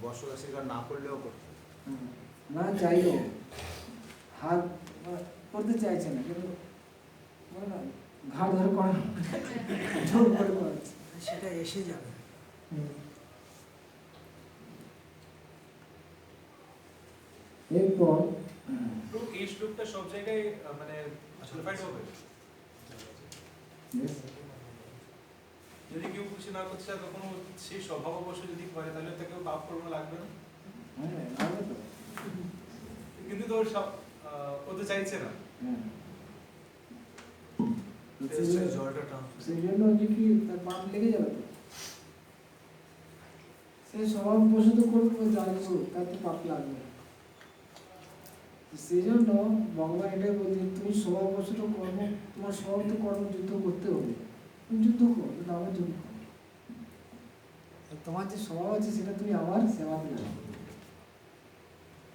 বসবাস স্বীকার না করলেও করতে হবে। না চাইলেও, হাত করতে চাইছে না কিন্তু বলে না, ঘাড় ধরে করা, জোর করে করাচ্ছে, সেটা এসে যাবে। এরপর তো এই শ্লোকটা সব জায়গায় মানে অ্যাপ্লাইড হবে। যদি কেউ কিছু না করতে চায় তখন সেই স্বভাব অবশ্য যদি করে তাহলে তাকে পাপ কর্ম লাগবে না। হ্যাঁ লাগবে তো। কিন্তু তো সব ও তো চাইছে না। জলটা টান। সেই জন্য হচ্ছে কি তার পাপ লেগে যাবে তো, সে স্বভাব বশত করবে, যাই করুক তার তো পাপ লাগবে। সেই জন্য ভগবান এটাই বলছেন, তুমি স্বভাব বশত কর্ম, তোমার স্বভাব তো কর্ম যুদ্ধ করতে হবে, তুমি যুদ্ধ করো, কিন্তু আমার জন্য করো। তোমার যে স্বভাব আছে সেটা তুমি আমার সেবাতে লাগবে,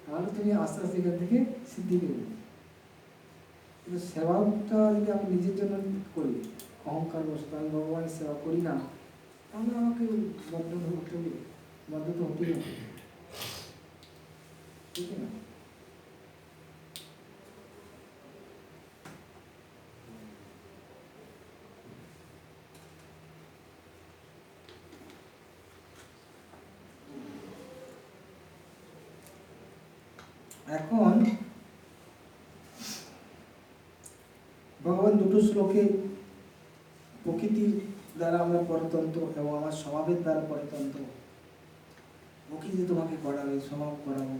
তাহলে তুমি আস্তে আস্তে এখান থেকে সিদ্ধি পেয়ে। কিন্তু সেবাটা যদি আমি নিজের জন্য করি, অহংকার বশত আমি ভগবানের সেবা করি না, তাহলে আমাকে বদ্ধ হতে হবে, বদ্ধ তো হতেই হবে, ঠিক না? এখন ভগবান দুটো শ্লোকে প্রকৃতির দ্বারা আমরা পরতন্ত্র এবং আমার স্বভাবের দ্বারা পরতন্ত্র, প্রকৃতি তোমাকে করাবে, স্বভাব করাবো।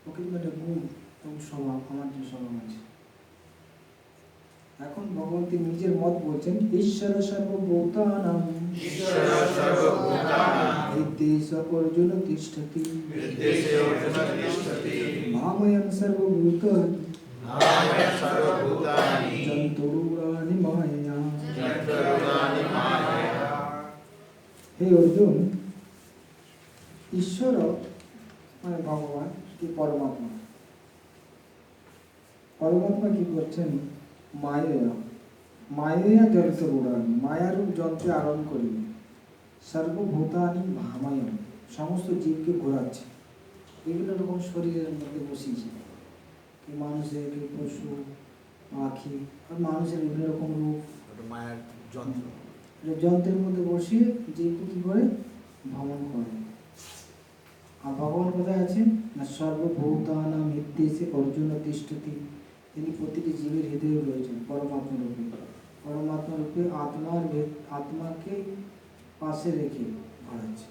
প্রকৃতি মানে গুণ এবং স্বভাব, আমার যে স্বভাব আছে। এখন ভগবান তিনি নিজের মত বলছেন, ঈশ্বর সর্বভূতানাং হৃদ্দেশ অর্জুন তিষ্ঠতি মাময়ং সর্বভূতানি যন্তুরানি মায়া। হে অর্জুন, ঈশ্বর মানে ভগবান কি পরমাত্মা, পরমাত্মা কি করছেন? মায়া, মায়া যন্ত্রুরানি, মায়ারূপ যন্ত্রে আরোহণ করিবে, সর্বভূতানি ভামায়ন, সমস্ত জীবকে ঘোরাচ্ছে, বিভিন্ন রকম শরীরের মধ্যে বসিয়েছে, কি মানুষের, কি পশু পাখি, আর মানুষের বিভিন্ন রকম রূপ, মায়ের যন্ত্র, যন্ত্রের মধ্যে বসিয়ে জীবকে কি করে ভ্রমণ করে। আর ভগবান কোথায় আছেন না? সর্বভূতানাং হৃদ্দেশে অর্জুন তিষ্ঠতি, তিনি প্রতিটি জীবের হৃদয়ে রয়েছেন পরমাত্মা রূপে। পরমাত্মা রূপে আত্মাকে পাশে রেখে ঘোরাচ্ছে,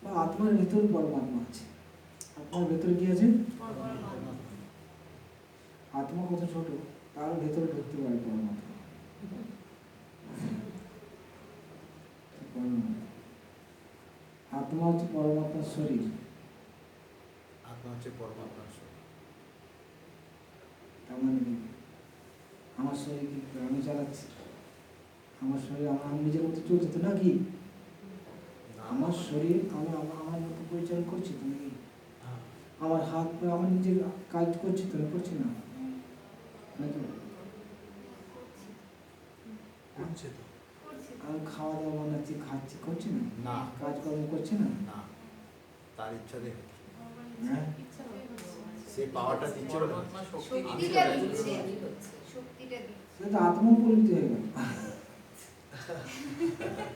বা আত্মার ভেতরে পরমাত্মা আছে। আত্মার ভেতরে কি আছে? আত্মা কত ছোট, তার ভেতরে ঢুকতে পারে পরমাত্মা। আত্মা হচ্ছে পরমাত্মার শরীর, আত্মা হচ্ছে পরমাত্মার শরীর। তার মানে কি? আমার শরীর কি আমি চালাচ্ছি? আমার শরীর আমার নিজের মতো চলছে তো নাকি? আমার শরীর আমি আমার মতো পরিচালনা করছি তো নাকি? আমার হাত আমার নিজের কাজ করছি তো, করছি না নাকি? আমি খাওয়া দাওয়া বানাচ্ছি, খাচ্ছি, করছি না? না। কাজকর্ম করছি না? না, তার ইচ্ছা দেখে হ্যাঁ, সে পাওয়ারটা দিচ্ছে বলে শক্তিটা দিচ্ছে, শক্তিটা দিচ্ছে। সেটা তো আত্মপরিণতি হয়ে গেল।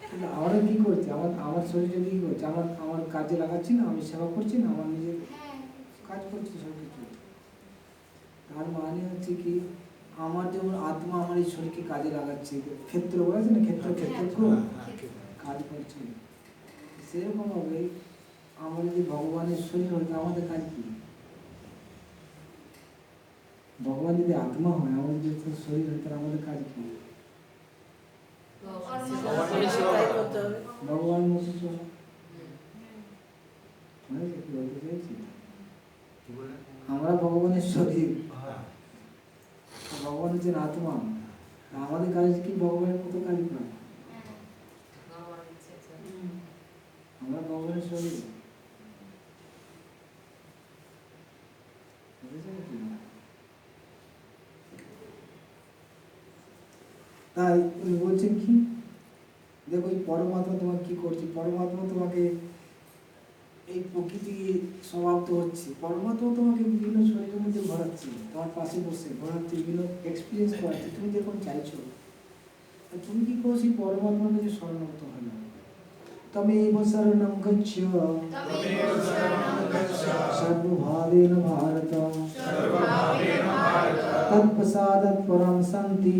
কিন্তু আমরা কি করছি, আমার আমার শরীরে কি করছি, আমার কাজে লাগাচ্ছি না, আমি সেবা করছি না, আমার নিজের হ্যাঁ কাজ করছি সব কিছু। তার মানে হচ্ছে কি, আমার যেমন আত্মা আমার এই শরীরকে কাজে লাগাচ্ছে, ক্ষেত্র বলেছে না, ক্ষেত্র কাজ করছে, সেরকম ভাবে আমার যদি ভগবানের শরীর হয়, আমাদের কাজ কি? ভগবান যদি আত্মা হয়, আমাদের যদি শরীর হয়, তাহলে আমাদের কাজ কি? ভগবানের সেবাই করতে হবে। ভগবান মুখে চলা। মানে কি বলতে চাইছি, কি বললেন? আমরা ভগবানের শরীর, হ্যাঁ। ভগবান হচ্ছেন আত্মা, আমাদের কাজ কি ভগবানের মতো কাজ করা? আমার ইচ্ছে আছে। আমরা ভগবানের শরীর। তাই উনি বলছেন কি, দেখো এই পরমাত্মা তোমাকে কি করছে, পরমাত্মা তোমাকে এই প্রকৃতি সমাপ্ত হচ্ছে, পরমাত্মা তোমাকে বিভিন্ন শরীরের মধ্যে ঘোরাচ্ছে, তোমার পাশে বসে ঘোরাচ্ছে, বিভিন্ন এক্সপিরিয়েন্স করাচ্ছে, তুমি যখন চাইছো, আর তুমি কি করো, সেই পরমাত্মার কাছে শরণাগত হয় না। তমেব শরণং গচ্ছ সর্বভাবেন ভারত তৎপ্রসাদাৎ পরম শান্তি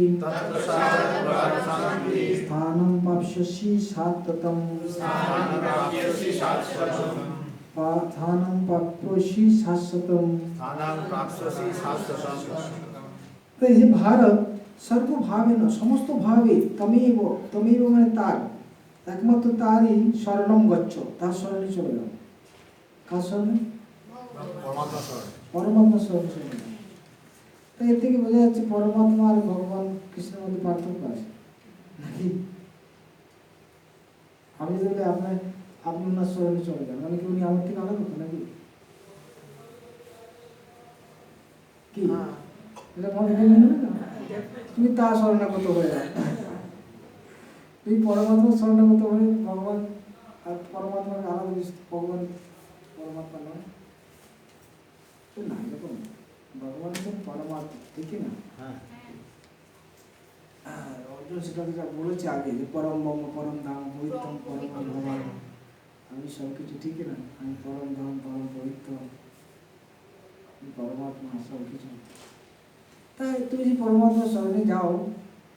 স্থানম প্রাপ্স্যসি শাশ্বতম স্থানম প্রাপ্স্যসি শাশ্বতম। তো হে ভারত, সর্বভাবেন সমস্ত ভাবে, তমেব, তমেব মানে তার, একমাত্র তারই শরণম গচ্ছ, তার শরণে চলে যাও। কার শরণে? পরমাত্মা স্মরণ। পরমাত্মা শরণে চলে যাও। তো এর থেকে বোঝা যাচ্ছে পরমাত্মা আর ভগবান কৃষ্ণের মধ্যে পার্থক্য আছে নাকি? আমি যদি আপনি ওনার শরণে চলে যান, মানে কি উনি আমার থেকে আলাদা হতো নাকি? কি এটা মনে হয় না? তুমি তার শরণাগত হয়ে যাও, তুমি পরমাত্মার শরণাগত হয়ে ভগবান আর পরমাত্মার আলাদা ভগবান পরমাত্মা নয় তো না, এরকম ভগবান হচ্ছেন পরমাত্মা, ঠিক না? হ্যাঁ। অর্জুন সেটা যেটা বলেছে আগে, যে পরম ব্রহ্ম পরম ধাম পবিত্রম পরম ভগবান, আমি সব কিছু ঠিক না, আমি পরম ধাম পরম পবিত্র, আমি পরমাত্মা সব কিছু। তাই তুমি যদি পরমাত্মার শরণে যাও,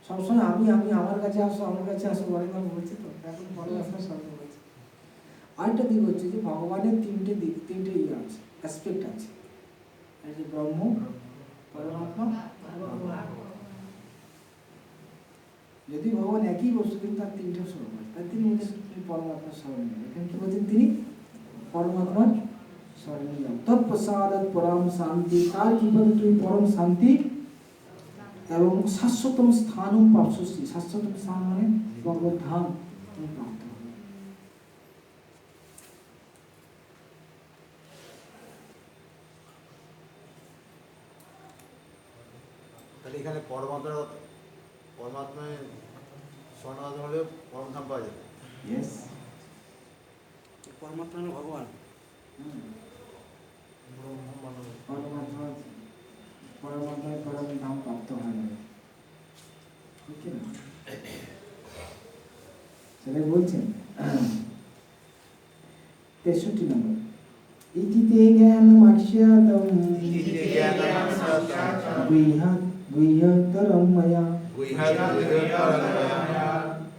সবসময় আমি আমার কাছে আসো, আমার কাছে আসো অনেকবার বলছে, তো এখন পরমাত্মার শরণে বলছে। আরেকটা দিক হচ্ছে যে ভগবানের তিনটে দিক, তিনটে ইয়ে আছে, অ্যাসপেক্ট আছে, এই যে ব্রহ্ম, পরমাত্মা, যদি ভগবান একই বস্তু, কিন্তু তার তিনটে স্বরূপ আছে, তার তিনি বলছেন তুমি পরমাত্মার স্মরণে যাও। এখানে কি বলছেন তিনি? পরমাত্মার স্মরণে যাও। তৎপ্রসাদাৎ পরম শান্তি, তার কৃপাতে তুমি পরম শান্তি এবং শাশ্বতম স্থানম প্রাপ্স্যসি, শাশ্বতম স্থান মানে ভগবত ধাম তুমি প্রাপ্ত হবে। তাহলে এখানে পরমাত্মায় স্বর্ণাগত হলে পরমধাম পাওয়া যাবে। ইয়েস, পরমাত্মা হলো ভগবান। পরমাত্মায় পরম ধাম প্রাপ্ত হয় না, ঠিক না? সেটাই বলছেন 63 নম্বর, ইতি তে জ্ঞানম আখ্যাতম গুহ্যতরম ময়া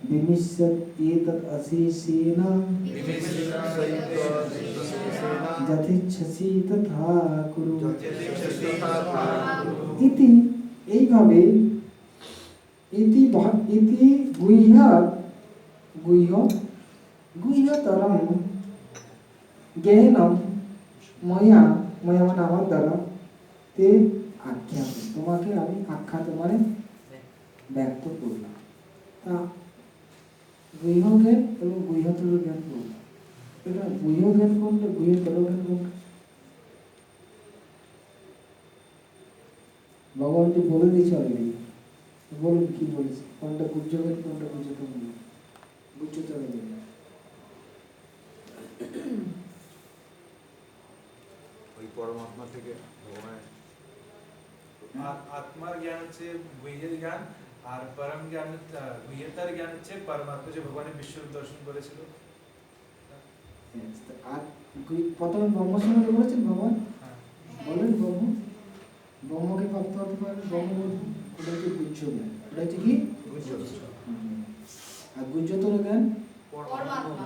বিমিশ্যত এতৎ অশেষেন যথেচ্ছসি তথা কুরু। ইতি এইভাবে, ইতি গুহ্যতরম জ্ঞানম ময়া, ময়া মানে আমার দ্বারা, তে আখ্যাত, তোমাকে আমি আখ্যাত মানে ব্যক্ত করলাম। তা গুহ্য জ্ঞান এবং গুহ্যতর জ্ঞান করলাম, এটা গুহ্য জ্ঞান করলে গুহ্যতর জ্ঞান করলে ভগবানটি বলে দিয়েছে অলরেডি। বলুন কি বলেছে, কোনটা গুহ্য জ্ঞান, কোনটা গুহ্যতর জ্ঞান? গুহ্যতর জ্ঞান ওই পরমাত্মা থেকে ভগবানের আত্মার জ্ঞান হচ্ছে গুহ্যের জ্ঞান, আর পরম জ্ঞান গুহ্যতর জ্ঞান হচ্ছে পরমাত্মা যে ভগবানের বিশ্বরূপ দর্শন করেছিল। আর প্রথমে ব্রহ্ম সম্বন্ধে বলেছেন ভগবান, হ্যাঁ। বলেন ব্রহ্ম, ব্রহ্মকে প্রাপ্ত হতে পারে ব্রহ্ম, ওটা হচ্ছে গুহ্য জ্ঞান, ওটা হচ্ছে কি? আর গুহ্যতর জ্ঞান পরমাত্মা।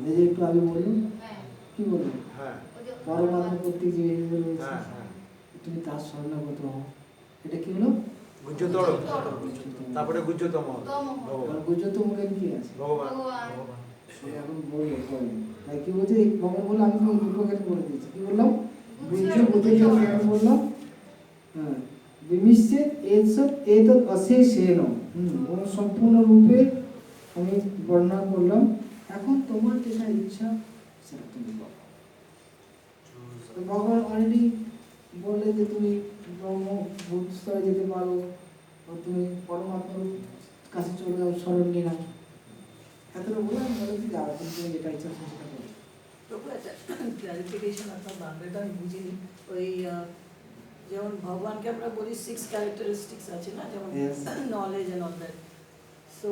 এই যে একটু আগে বললো, হ্যাঁ। কি বললো? হ্যাঁ ওই যে পরমাত্মা প্রত্যেক যে রয়েছে, হ্যাঁ হ্যাঁ তুমি তার স্বর্ণগত হও, এটা কি হলো? গুহ্যতর, তারপরে গুহ্যতম তম। ভগবান, আর গুহ্যতম জ্ঞান কি আছে? ভগবান ভগবান। সে এখন বললো পরে, তাই কি বলছে? এই ভগবান বলে আমি তোমাকে দুটো জ্ঞান বলে দিয়েছি, কি বললাম? গুহ্য গুহ্য জ্ঞান বললাম, হ্যাঁ, বিমিশ্চিত এতৎ এতৎ অশেষেণ, ওর সম্পূর্ণরূপে আমি বর্ণনা করলাম। এখন তোমার যেটা ইচ্ছা সেটা তুমি করো। তো ভগবান অলরেডি বললে যে তুমি ব্রহ্ম ভূত স্তরে যেতে পারো, বা তুমি পরমাত্মার কাছে চলে যাও স্মরণ নিয়ে না, এতটা বলে আমি বলে দিই যাও, কিন্তু যেটা ইচ্ছা তুমি সেটা করো। প্রভু একটা ক্লারিফিকেশন আপনার বাংলাটা আমি বুঝিনি। ওই যেমন ভগবানকে আমরা বলি 6 ক্যারেক্টারিস্টিক্স আছে না, যেমন Yes. Knowledge and all that. So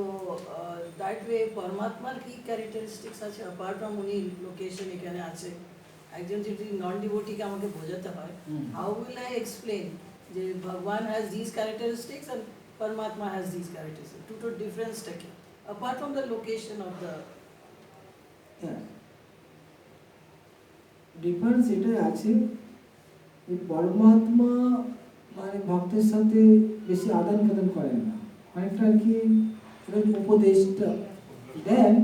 that way পরমাত্মার কি ক্যারেক্টারিস্টিক্স আছে অ্যাপার্ট ফ্রম উনি লোকেশন এখানে আছে? একজন যদি নন ডিভোটিকে আমাকে বোঝাতে হয়, হাউ উইল আই এক্সপ্লেন যে ভগবান হ্যাজ দিস ক্যারেক্টারিস্টিক্স এন্ড পরমাত্মা হ্যাজ দিস ক্যারেক্টারিস্টিক্স, দুটো ডিফারেন্সটা কি apart from the location of the? Difference এটাই আছে, এই পরমাত্মা মানে ভক্তের সাথে বেশি আদান প্রদান করেন না, অনেকটা আর কি উপদেশটা দেন,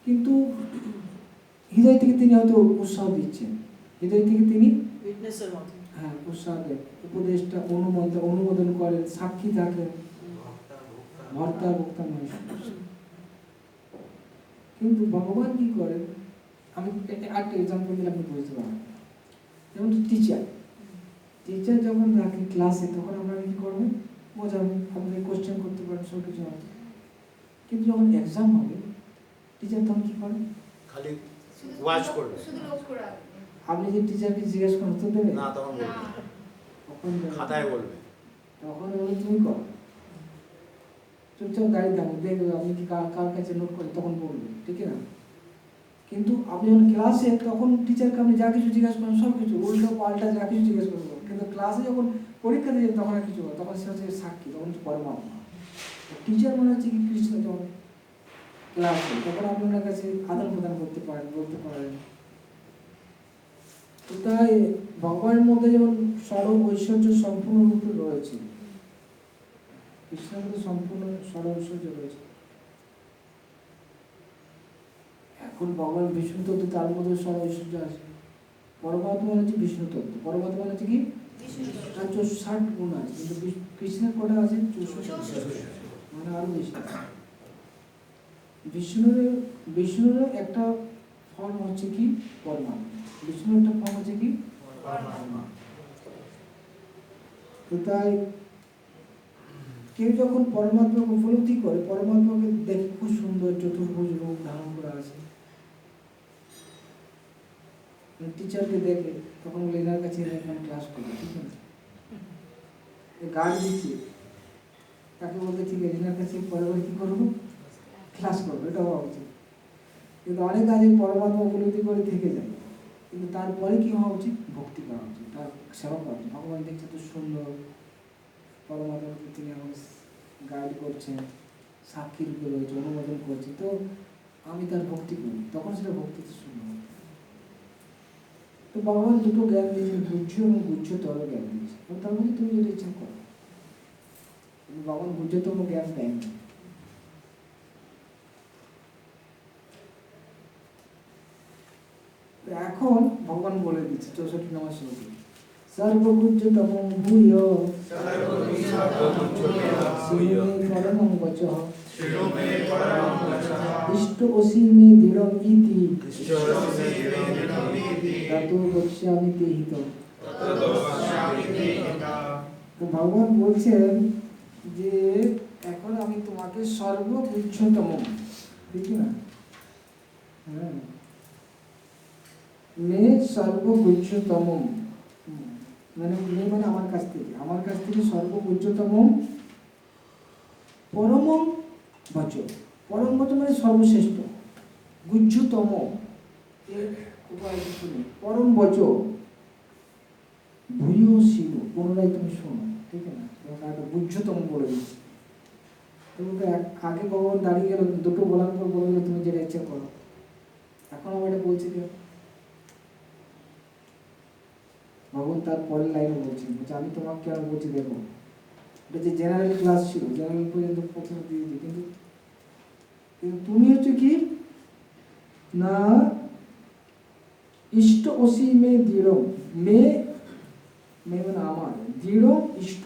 কিন্তু হৃদয় থেকে তিনি হয়তো উৎসাহ দিচ্ছেন, হৃদয় থেকে তিনি উইটনেসের মতো। হ্যাঁ উৎসাহ দেন, উপদেশটা অনুমোদন করেন, সাক্ষী থাকেন, ভর্তা ভোক্তা নয়। কিন্তু ভগবান কি করেন, আমি একটা এক্সাম্পল দিলে আপনি বুঝতে পারবেন। যেমন টিচার যখন রাখি ক্লাসে, তখন আমরা কি করবেন, বোঝাবেন, আপনাকে কোশ্চেন করতে পারেন, সব কিছু হবে। কিন্তু যখন এক্সাম হবে, টিচার তখন কি করেন? খালি ওয়াচ করবে, শুধু লক্ষ্য রাখবে। আপনি যে টিচারকে জিজ্ঞেস করেন উত্তর দেবে না তখন না। বলবে, তখন দেবে। খাতায় বলবে। তখন বলে তুমি করো, চুপচাপ গাড়ি থাকো, দেখবে আপনি কি কার কাছে নোট করে, তখন বলবে, ঠিক না? কিন্তু আপনি যখন ক্লাসে, তখন টিচারকে আপনি যা কিছু জিজ্ঞাসা করেন, সব কিছু উল্টো পাল্টা যা কিছু জিজ্ঞেস করবেন, কিন্তু ক্লাসে যখন পরীক্ষা দিয়ে তখন আর কিছু হয়, তখন সে হচ্ছে সাক্ষী, তখন হচ্ছে পরমাত্মা। টিচার মনে হচ্ছে কি কৃষ্ণ, যখন ক্লাসে তখন আপনি ওনার কাছে আদান প্রদান করতে পারেন, বলতে পারেন। তো তাই ভগবানের মধ্যে যেমন সরব ঐশ্বর্য সম্পূর্ণরূপে রয়েছে, কৃষ্ণের মধ্যে সম্পূর্ণ সরব ঐশ্বর্য রয়েছে। এখন ভগবান বিষ্ণু তত্ত্ব, তার মধ্যে সরব ঐশ্বর্য আছে। পরমাত্মা মানে হচ্ছে বিষ্ণু তত্ত্ব, পরমাত্মা মানে হচ্ছে কি তার 60 গুণ আছে, কিন্তু কৃষ্ণের কটা আছে? 64, মানে আরো বেশি আছে। বিষ্ণুর একটা ফর্ম হচ্ছে কি পরমাত্মা, বিষ্ণুর একটা ফর্ম হচ্ছে কি পরমাত্মা। তো তাই কেউ যখন পরমাত্মাকে উপলব্ধি করে, পরমাত্মাকে দেখে খুব সুন্দর চতুর্ভুজ রূপ ধারণ করা আছে, টিচারকে দেখে তখন লেনার কাছে এখানে ক্লাস করবে, ঠিক আছে? গার্ড দিচ্ছে, তাকে বলতে ঠিক আছে লেনার কাছে পরে কি করবো, ক্লাস করবো, এটা হওয়া উচিত। কিন্তু অনেক কাজে পরমাত্মা উপলব্ধি করে থেকে যায়, কিন্তু তারপরে কি হওয়া উচিত, ভক্তি করা উচিত, তার সেবা করা উচিত। ভগবান দেখছে তো সুন্দর, পরমাত্মাকে তিনি আমাকে গাইড করছেন, সাক্ষী রূপে রয়েছে, অনুমোদন করছে, তো আমি তার ভক্তি করি, তখন সেটা ভক্তিতে সুন্দর। তো ভগবান দুটো জ্ঞান দিয়েছেন, গুহ্য এবং গুহ্যতর জ্ঞান দিয়েছে, এবং তার মধ্যে তুমি যদি ইচ্ছা করো, ভগবান গুহ্যতম জ্ঞান দেন। এখন ভগবান বলে দিচ্ছে 64 নম্বর শ্লোকে, সর্বগুহ্যতম ভূয় শিরোমে পরমং বচঃ ইষ্ট অসি মে দৃঢ়ং ইতি ততো বক্ষ্যামি তে হিত। তো ভগবান বলছেন যে এখন আমি তোমাকে সর্বগুহ্যতম, ঠিক না? হ্যাঁ, মে সর্বগুহ্যতম, মানে মে মানে আমার কাছ থেকে সর্বগুহ্যতম পরম বচ, পরম বচ মানে সর্বশ্রেষ্ঠ, গুহ্যতম, এর উপায় কিছু নেই। পরম বচ ভূয় শিব, পুনরায় তুমি শোনো, ঠিক আছে না? তোমাকে একটা গুহ্যতম বলে দিচ্ছি। তোমাকে আগে ভগবান দাঁড়িয়ে গেল, দুটো বলার পর বলে গেলো তুমি যেটা ইচ্ছা করো। এখন আমার এটা বলছি কেন? ভগবান তার পরের লাইনে বলছেন, বলছে আমি তোমাকে কেন বলছি দেখো, এটা যে জেনারেল ক্লাস ছিল, জেনারেল পর্যন্ত প্রথমে দিয়ে দিই, কিন্তু তুমি হচ্ছে কি না ইষ্ট অসি মে দৃঢ়, মে মে মানে আমার, দৃঢ় ইষ্ট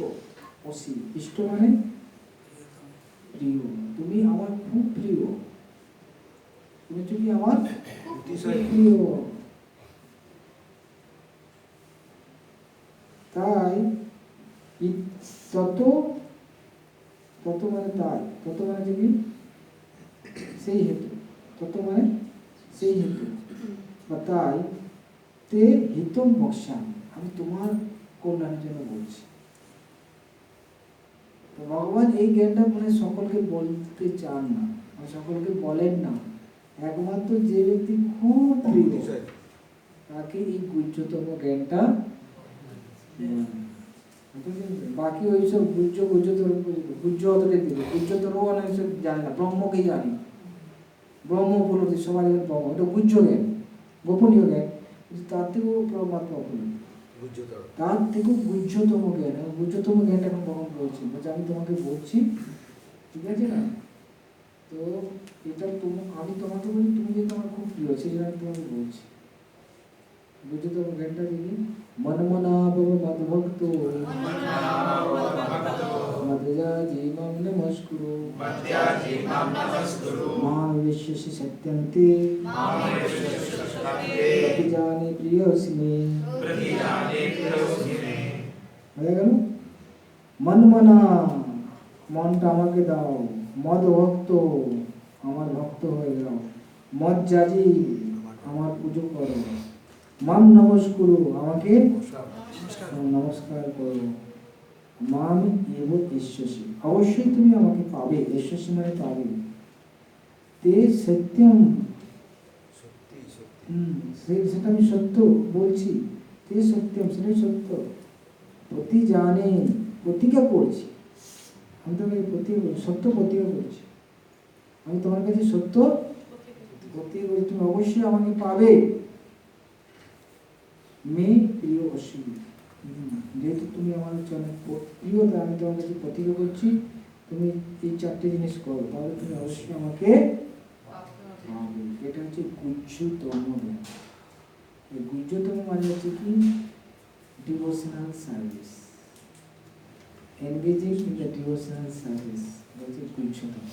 অসি, ইষ্ট মানে প্রিয়, তুমি আমার খুব প্রিয়, তুমি হচ্ছে কি আমার খুব প্রিয়। তাই তত, তত মানে তাই, তত মানে কি সেই হেতু, তত মানে সেই হেতু বা তাই তে হিতম বক্সাম, আমি তোমার কল্যাণের জন্য বলছি। তো ভগবান এই জ্ঞানটা মানে সকলকে বলতে চান না, সকলকে বলেন না, একমাত্র যে ব্যক্তি খুব প্রিয় তাকে এই গুহ্যতম জ্ঞানটা, বাকি ওইসব গুহ্যতর অতটা দিবে, গুহ্যতরও অনেক সব জানে না, ব্রহ্মকে জানি, ব্রহ্ম উপলব্ধি সবাই জানেন ব্রহ্ম, এটা গুহ্য জ্ঞান, গোপনীয় জ্ঞান, তার থেকেও পরমাত্মা উপলব্ধি, তার থেকেও গুহ্যতম জ্ঞান, গুহ্যতম জ্ঞানটা এখন ভগবান বলছি, বলছে আমি তোমাকে বলছি, ঠিক আছে না? তো এটা আমি তোমাকে বলি, তুমি যেহেতু আমার খুব প্রিয়, সেই জন্য আমি তোমাকে বলছি। গুহ্যতম জ্ঞানটা দেখি, মনমনা ভব মদ্ভক্ত মদ্যাজি মাম নমস্কুরু মাম বিশ্বসি সত্যন্তে প্রতিজানে প্রিয়স্মি। হয়ে গেল? মনমনা, মনটা আমাকে দাও, মদ ভক্ত, আমার ভক্ত হয়ে যাও, মজ্জাজি, আমার পুজো করো, মাম নমস্কুরু, আমাকে নমস্কার করো, মাম এব ঈশ্বসী, অবশ্যই তুমি আমাকে পাবে, ঈশ্বসী মানে পাবে, তে সত্যম, সেটা আমি সত্য বলছি, তে সত্যম, সেটাই সত্য, প্রতি জানে, প্রতিজ্ঞা করছি, আমি তোমাকে সত্য প্রতিজ্ঞা করছি, আমি তোমার কাছে সত্য প্রতিজ্ঞা করছি, তুমি অবশ্যই আমাকে পাবে। মেয়ে প্রিয় অসীম, যেহেতু তুমি আমার অনেক প্রিয়, তাই আমি তোমার কাছে প্রতিজ্ঞা করছি, তুমি এই চারটে জিনিস করো, তাহলে তুমি অবশ্যই আমাকে পাবে। এটা হচ্ছে গুহ্যতম জ্ঞান। এই গুহ্যতম মানে হচ্ছে কি devotional service, engaging in the devotional service, হচ্ছে গুহ্যতম।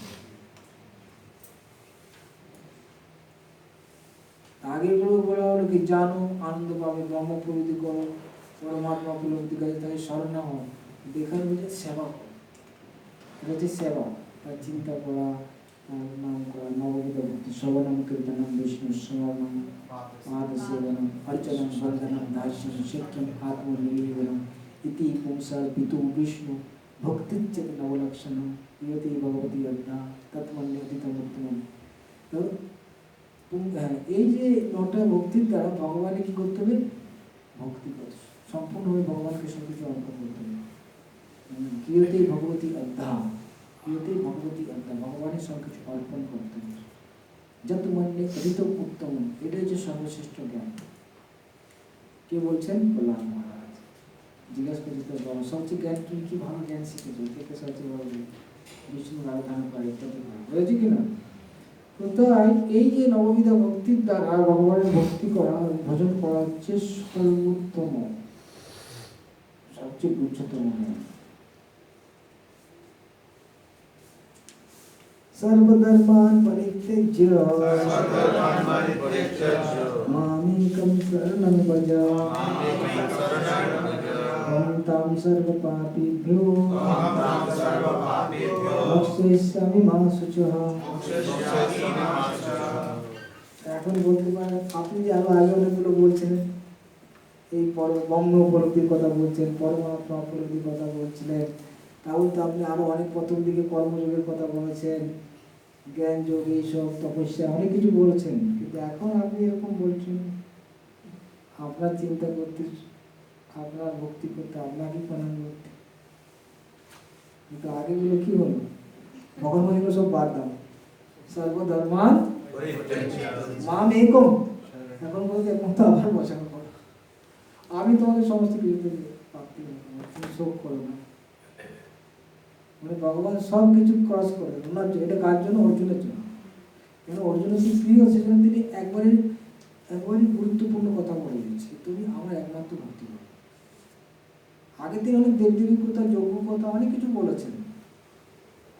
আগে বলা হলো কি জানো, আনন্দ পাবে, ব্রহ্ম প্রবৃত্তি করো, পরমাত্মা উপলব্ধি কাজে তাই স্মরণ হও, দেখার হচ্ছে সেবা করো, এটা হচ্ছে সেবা, তার চিন্তা করা, নাম করা, নববিধ ভক্তি, শ্রবণম কীর্তনম বিষ্ণু স্মরণম পাদ সেবনম অর্চনম বন্দনম দাস্যম শিক্ষম আত্মনিবেদনম ইতি পুংসার পিতু বিষ্ণু ভক্তিচ্যত নবলক্ষণম ইয়তি ভগবতী অধ্যা তৎমন্যতীতম উত্তমম। তো এই যে নটা ভক্তির দ্বারা ভগবানে কি করতে হবে? ভক্তি করতে, সম্পূর্ণভাবে ভগবানকে সব কিছু অর্পণ করতে হবে। কিয়তে ভগবতী অধ্যা, কিয়তে ভগবতী অধ্যা, ভগবানের সব কিছু অর্পণ করতে হবে। যত মন্যে অধিত উত্তম, এটা হচ্ছে সর্বশ্রেষ্ঠ জ্ঞান। কে বলছেন? প্রহ্লাদ মহারাজ জিজ্ঞাসা করছে তো বাবা, সবচেয়ে জ্ঞান তুমি কি ভালো জ্ঞান শিখেছো, থেকে সবচেয়ে বড় বিষ্ণু আরাধনা করে ইত্যাদি হয়েছে কিনা? তো তাই এই যে নববিধ ভক্তির দ্বারা ভগবানের ভক্তি করা, ভজন করা হচ্ছে সর্বোত্তম, সবচেয়ে উচ্চতম জ্ঞান। সর্বধর্মান পরিত্যজ্য মামেকং শরণং ভজ অহং তাং সর্বপাপেভ্যো মোক্ষয়িষ্যামি মা শুচঃ। এখন বলতে পারেন আপনি যে আরো আগে অনেকগুলো বলছিলেন, এই ব্রহ্ম উপলব্ধির কথা বলছেন, পরমাত্মা উপলব্ধির কথা বলছিলেন, তাহলে তো আপনি আরো অনেক প্রথম দিকে কর্মযোগের কথা বলেছেন, জ্ঞান যোগ, এইসব তপস্যা অনেক কিছু বলেছেন, কিন্তু এখন আপনি এরকম বলছেন আপনার চিন্তা করতে, আপনার ভক্তি করতে আপনাকে প্রণাম করতে। কিন্তু আগেগুলো কি হলো, ভগবান সব বাদ দাও, সর্বধর্মান মাম একম, এখন বলতে এখন তো আবার বসানো করো, আমি তোমাকে সমস্ত কিছু প্রাপ্তি তুমি শোক করো না। মানে ভগবান সব কিছু ক্রস করে ওনার, এটা কার জন্য? অর্জুনের জন্য। কেন অর্জুনের যে প্রিয়, সেখানে তিনি একবারই গুরুত্বপূর্ণ কথা বলে দিচ্ছে, তুমি আমার একমাত্র ভক্তি করো। আগে তিনি অনেক দেবদেবী কথা, যজ্ঞ কথা অনেক কিছু বলেছেন,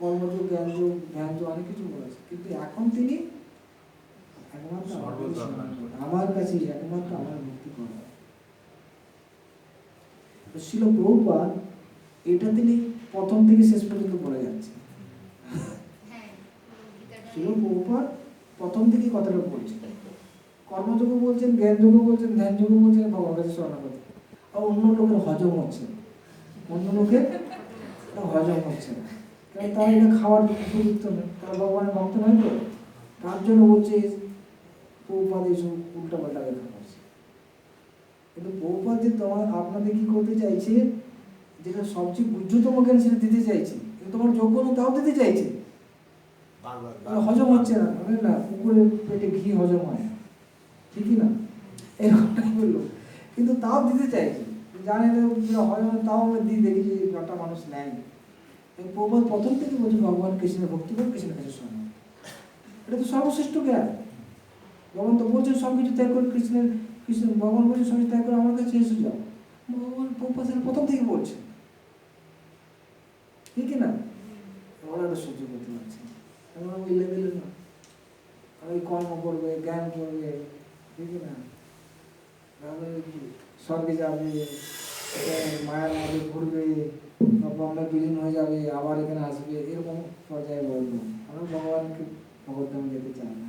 কর্মযোগ, জ্ঞান যোগ, ধ্যান যোগ অনেক কিছু বলেছেন, কিন্তু এখন তিনি একমাত্র আমার কাছে একমাত্র আমার ভক্তি করো। শিল প্রভুপাদ এটা তিনি প্রথম থেকে শেষ পর্যন্ত বলে যাচ্ছে। শিল প্রভুপাদ প্রথম থেকে কথাটা বলছেন, কর্মযোগ বলছেন, জ্ঞান যোগ বলছেন, ধ্যান যোগ বলছেন, ভগবানের কাছে শরণাগতি। আর অন্য লোকের হজম হচ্ছে, অন্য লোকের হজম হচ্ছে না, কারণ তারা এটা খাওয়ার উপযুক্ত নয়, তারা ভগবানের ভক্ত নয়, তো তার জন্য বলছে প্রভুপাদ এইসব উল্টাপাল্টা ব্যাখ্যা করছে। কিন্তু প্রভুপাদ যে তোমার আপনাদের কি করতে চাইছে, যেটা সবচেয়ে গুহ্যতম জ্ঞান সেটা দিতে চাইছে, কিন্তু তোমার যোগ্য নয় তাও দিতে চাইছে, হজম হচ্ছে না, মানে না কুকুরের পেটে ঘি হজম হয়, ঠিকই না, এরকমটাই বললো, কিন্তু তাও দিতে চাইছে, জানে হজম, তাও আমরা দিয়ে দেখি যে একটা মানুষ নেয়। প্রভুপাদ প্রথম থেকে বলছে ভগবান কৃষ্ণের ভক্তি করে কৃষ্ণের কাছে শোনো, এটা তো সর্বশ্রেষ্ঠ জ্ঞান। ভগবান তো বলছেন সব কিছু ত্যাগ করে কৃষ্ণ ভগবান বলছেন সব কিছু ত্যাগ করে আমার কাছে এসে যাও, ভগবান প্রভুপাদ প্রথম থেকে বলছেন, ঠিক না? ওরা তো সহ্য করতে পারছে না, আমরা ওই লেভেলে না, ওই কর্ম করবে, জ্ঞান করবে, ঠিক না, স্বর্গে যাবে, মায়ের মধ্যে ঘুরবে, ব্রহ্মে বিলীন হয়ে যাবে, আবার এখানে আসবে, এরকম পর্যায়ে বলবো। আমরা ভগবানকে ভগবদ্ধামে যেতে চাই না,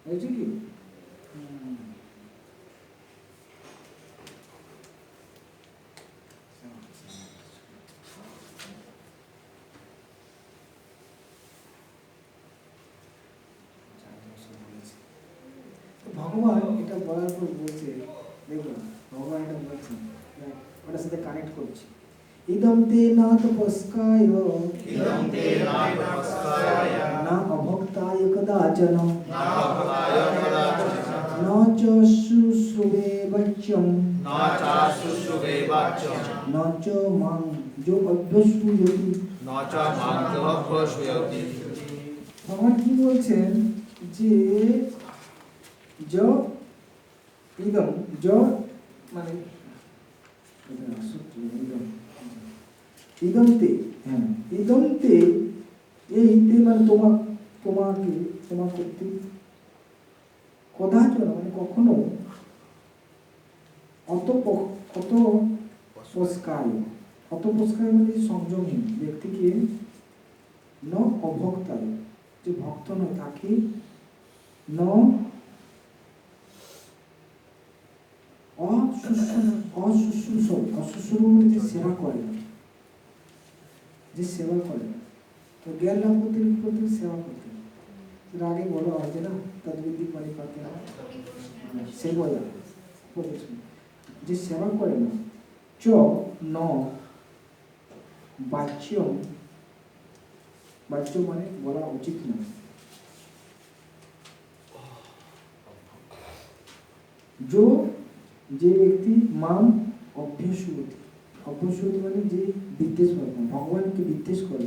হয়েছে কি? ভগবান এটা বলার পর বলছে, দেখুন ভগবান এটা বলছেন, ওটার সাথে কানেক্ট করছি, ইদম তে না তপস্কায় না অভক্তায় কদাচন ন চ শুশ্রুবে বাচ্যম ন চ মাং যো অভ্যস্যুয়তি। ভগবান কি বলছেন যে ইদম মানে ইদন্তে, হ্যাঁ ইদন্তে, এই তে মানে তোমাকে তোমার কর্তৃক কদাচন মানে কখনো অতপস্কায় মানে সংযমহীন ব্যক্তিকে ন অভক্তায়, যে ভক্ত নয় তাকে ন অশুশ্রূষক মানে যে সেবা করে না, যে সেবা করে না, তো জ্ঞান লাভ করতে করতে সেবা করতে সেটা আগে বলা হয়েছে না, তদ্বিধি পরিপাকে সেবা, যে সেবা করে না, চ ন বাচ্যম, বাচ্য মানে বলা উচিত নয়, যে ব্যক্তি মাম অভ্যসুয়তি মানে যে বিদ্বেষ করে না, ভগবানকে বিদ্বেষ করে,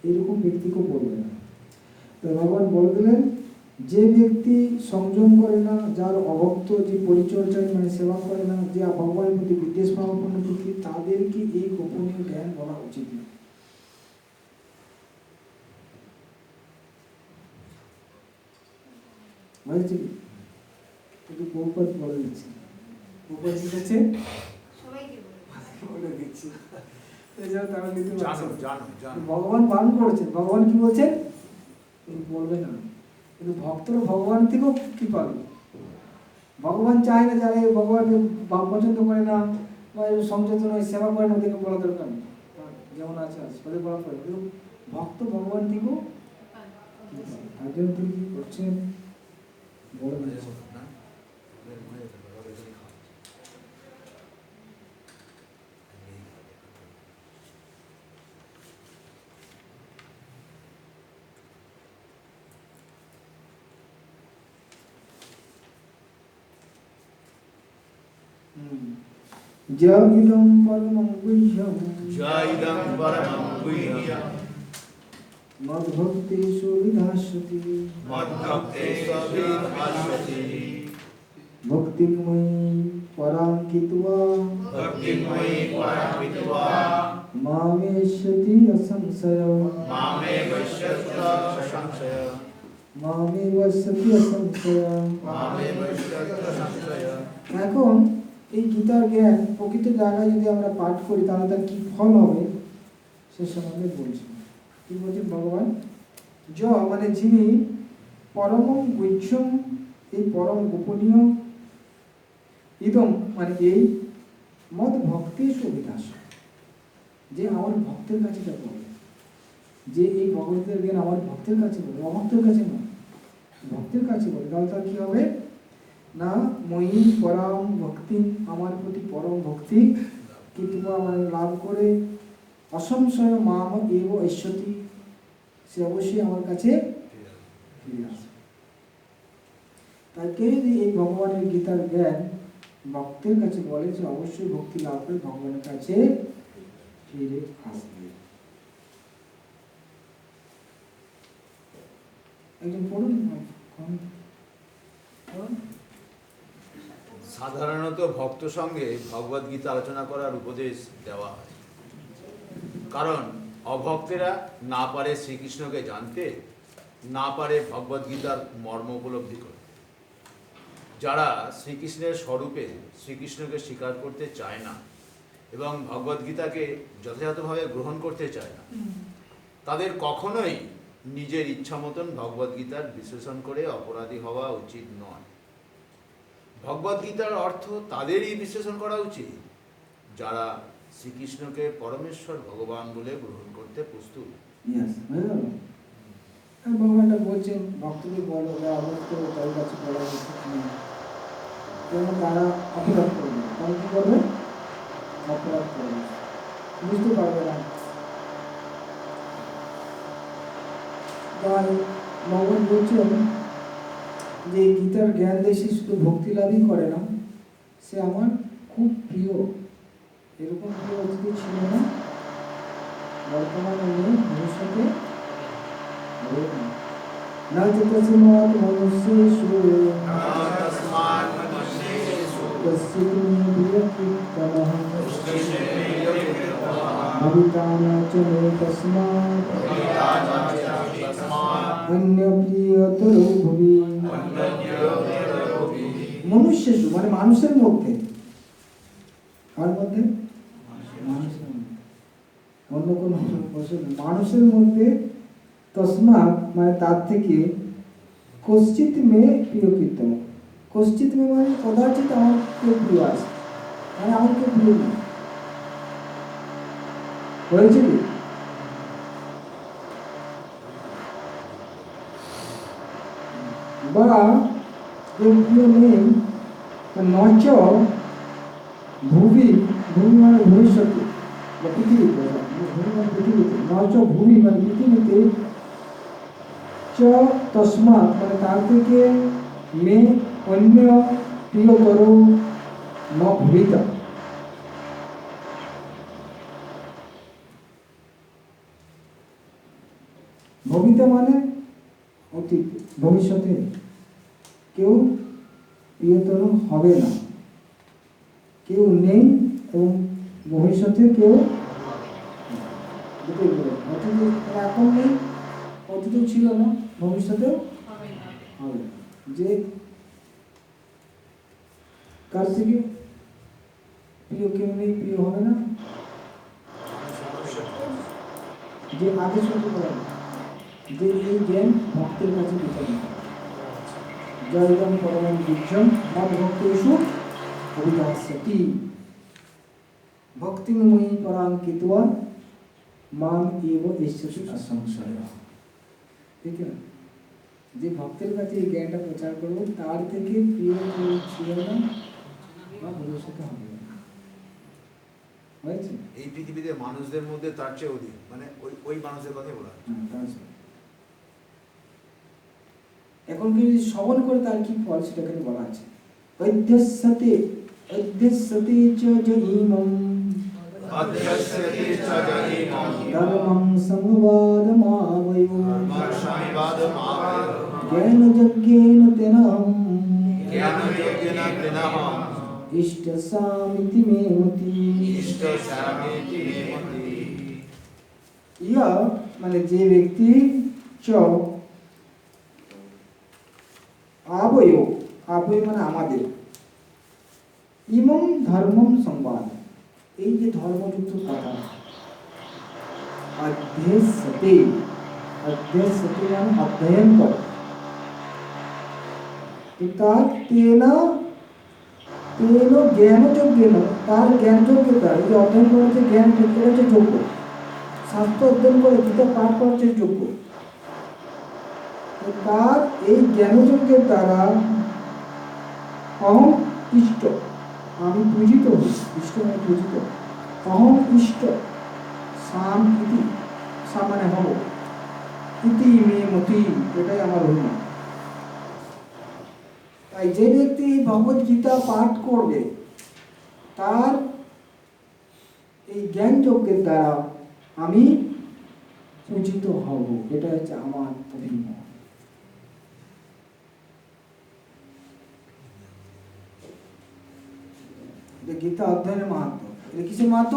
এরকম ব্যক্তিকেও বলবে না। তো ভগবান বলে দিলেন, যে ব্যক্তি সংযম করে না, যার অভক্ত, যে পরিচর্যায় মানে সেবা করে না, যে ভগবানের প্রতি বিদ্বেষ ভাবাপন্ন ব্যক্তি, তাদেরকে এই গোপনীয় জ্ঞান বলা উচিত না। বুঝেছি? কিন্তু প্রভুপাদ বলে দিচ্ছে, প্রভুপাদ শিখেছে বলে দিচ্ছি, ভগবান বারণ করেছেন, ভগবান কি বলছেন বলবে না, কিন্তু ভক্তরা ভগবান থেকেও কি পাবে, ভগবান চায় না, যারা ভগবানকে পছন্দ করে না বা সংযত নয়, সেবা করে না, ওদেরকে বলা দরকার নেই, যেমন আছে আছে পরে বলা পরে কিন্তু ভক্ত ভগবান থেকেও তার জন্য তিনি কি করছেন বলে দিচ্ছেন। Jagidam paramam guhyam জয়দং পরমং গুহ্যম madbhakteshu vidhasati মদ্ভক্তেষু বিভাসতি bhaktimai parankitva ভক্তিময়ী পরামিত্বা mameshati asamsaya মামে বৈশ্যস্য সংশয় mamevasati asamsaya। মামে বৈশ্যস্য সংশয়। এখন এই গীতার জ্ঞান প্রকৃত জায়গায় যদি আমরা পাঠ করি তাহলে তার কি ফল হবে সে সম্বন্ধে বলছেন। কি বলছেন ভগবান? য মানে যিনি পরম গুহ্যম, এই পরম গোপনীয়, ইদম মানে এই, মদ ভক্তের সুবিধাস, যে আমার ভক্তের কাছে তা বলে, যে এই ভগবতের জ্ঞান আমার ভক্তের কাছে বলে, অভক্তের কাছে নয়, ভক্তের কাছে বলে, তাহলে তার কি হবে না মই পরম ভক্তি, আমার প্রতি পরম ভক্তি কিন্তু মানে লাভ করে, অসংশয় মাম এব ঐশ্বতী, সে অবশ্যই আমার কাছে ফিরে আসে। তাই কেউ যদি এই ভগবানের গীতার জ্ঞান ভক্তের কাছে বলে সে অবশ্যই ভক্তি লাভ করে ভগবানের কাছে ফিরে আসবে। একজন পড়ুন। সাধারণত ভক্ত সঙ্গে ভগবদ গীতা আলোচনা করার উপদেশ দেওয়া হয়, কারণ অভক্তেরা না পারে শ্রীকৃষ্ণকে জানতে, না পারে ভগবদ গীতার মর্ম উপলব্ধি করতে। যারা শ্রীকৃষ্ণের স্বরূপে শ্রীকৃষ্ণকে স্বীকার করতে চায় না এবং ভগবদ গীতাকে যথাযথভাবে গ্রহণ করতে চায় না, তাদের কখনোই নিজের ইচ্ছা মতন ভগবদ গীতার বিশ্লেষণ করে অপরাধী হওয়া উচিত নয়। ভগবদ গীতার অর্থ তাদেরই বিশ্লেষণ করা উচিত যারা শ্রীকৃষ্ণকে পরমেশ্বর ভগবান বলে গ্রহণ করতে প্রস্তুত। ভগবানটা বলছেন ভক্তদের বলো অবস্থ তার কাছে বলা উচিত নেই, যেন তারা অপরাধ করবে। তারা কি করবে? অপরাধ করবে, বুঝতে পারবে না। তাই ভগবান বলছেন যে গীতার জ্ঞান দেশে শুধু ভক্তি লাভই করে না, সে আমার খুব প্রিয়। এরকম প্রিয় অতিথি ছিল না, বর্তমানে নেই, ভবিষ্যতে হবে না। না তস্মাৎ মনুষ্যেষু কশ্চিৎ মে প্রিয়কৃতমঃ ভবিতা ন চ মে তস্মাৎ অন্যপ্রিয়তরো ভুবি। মনুষ্যেষু মানে মানুষের মধ্যে, কার মধ্যে? মানুষের মধ্যে, অন্য কোনো পশু না, মানুষের মধ্যে। তসমাৎ মানে তার থেকে, কশ্চিৎ মে প্রিয়কৃতম, কশ্চিৎ মে মানে কদাচিৎ আমার কেউ প্রিয় আছে, মানে আমার কেউ প্রিয় নেই। হয়েছে কি? বা কেউ প্রিয় নেই, নচ ভুবি, ভূমি মানে ভবিষ্যতে বা পৃথিবীতে, ভূমি মানে পৃথিবীতে, নচ ভূমি মানে পৃথিবীতে, চ তস্মাৎ মানে তার থেকে, মে অন্য প্রিয়তর ন ভবিতা। ভবিতা মানে অতীত, ভবিষ্যতে কেউ প্রিয়তর হবে না, কেউ নেই এবং ভবিষ্যতে কেউ দুটোই বলে। অতীতে এখন নেই, অতীতেও ছিল না, ভবিষ্যতেও হবে না। যে কার থেকে প্রিয় কেউ নেই, প্রিয় হবে না, যে আগে শুনতে পারে, যে এই জ্ঞান ভক্তের কাছে বিতরণ করে। জয়গম পরমং গুহ্যম মদ ভক্তেষু অভিধাস্যতি ভক্তিময়ী পরাঙ্কিত্বা মাম এব ঈশ্বর সংশয়, ঠিক আছে? যে ভক্তের কাছে এই জ্ঞানটা প্রচার করবো তার থেকে প্রিয় কেউ ছিল না বা ভবিষ্যতে হবে না। হয়েছে? এই পৃথিবীতে মানুষদের মধ্যে তার চেয়ে অধিক, মানে ওই মানুষের কথাই বলা হয়। এখন কি যদি শ্রবণ করে তার কি ফল সেটা এখানে বলা আছে। অধ্যস্যতে অধ্যস্যতে চ জহিমম অধ্যস্যতে চ জহিমম ধর্মং সংবাদমাবয়ো ধর্মং সংবাদমাবয়ো জ্ঞানযজ্ঞেন তেনহম জ্ঞানযজ্ঞেন তেনহম ইষ্টসামিতি মে মতি। ইষ্টসামিতি মে মতি। ইয়া মানে যে ব্যক্তি চ আবয়, আবয় মানে আমাদের, ইমম ধর্মম সংবাদ, এই যে ধর্মযুক্ত কথা, অধ্যস্যতে, অধ্যস্যতে মানে অধ্যয়ন করে, তার তেনা তেন জ্ঞানযোগ্যেন, তার জ্ঞানযোগ্যতা, এই যে অধ্যয়ন করা হচ্ছে জ্ঞান করা হচ্ছে যোগ্য, শাস্ত্র অধ্যয়ন করে গীতা পাঠ করা হচ্ছে যোগ্য, তার এই জ্ঞানযজ্ঞের দ্বারা অহম ইষ্ট, আমি পূজিত হই, ইষ্ট মানে পূজিত, অহম ইষ্ট সাম ইতি, সাম মানে হব, ইতি মে মতি, এটাই আমার অভিমান। তাই যে ব্যক্তি ভগবদ গীতা পাঠ করবে তার এই জ্ঞান যজ্ঞের দ্বারা আমি পূজিত হব, এটা হচ্ছে আমার অভিমত। গীতা অধ্যয়নের মাহাত্ম, এটা কিসের মাহাত্ম?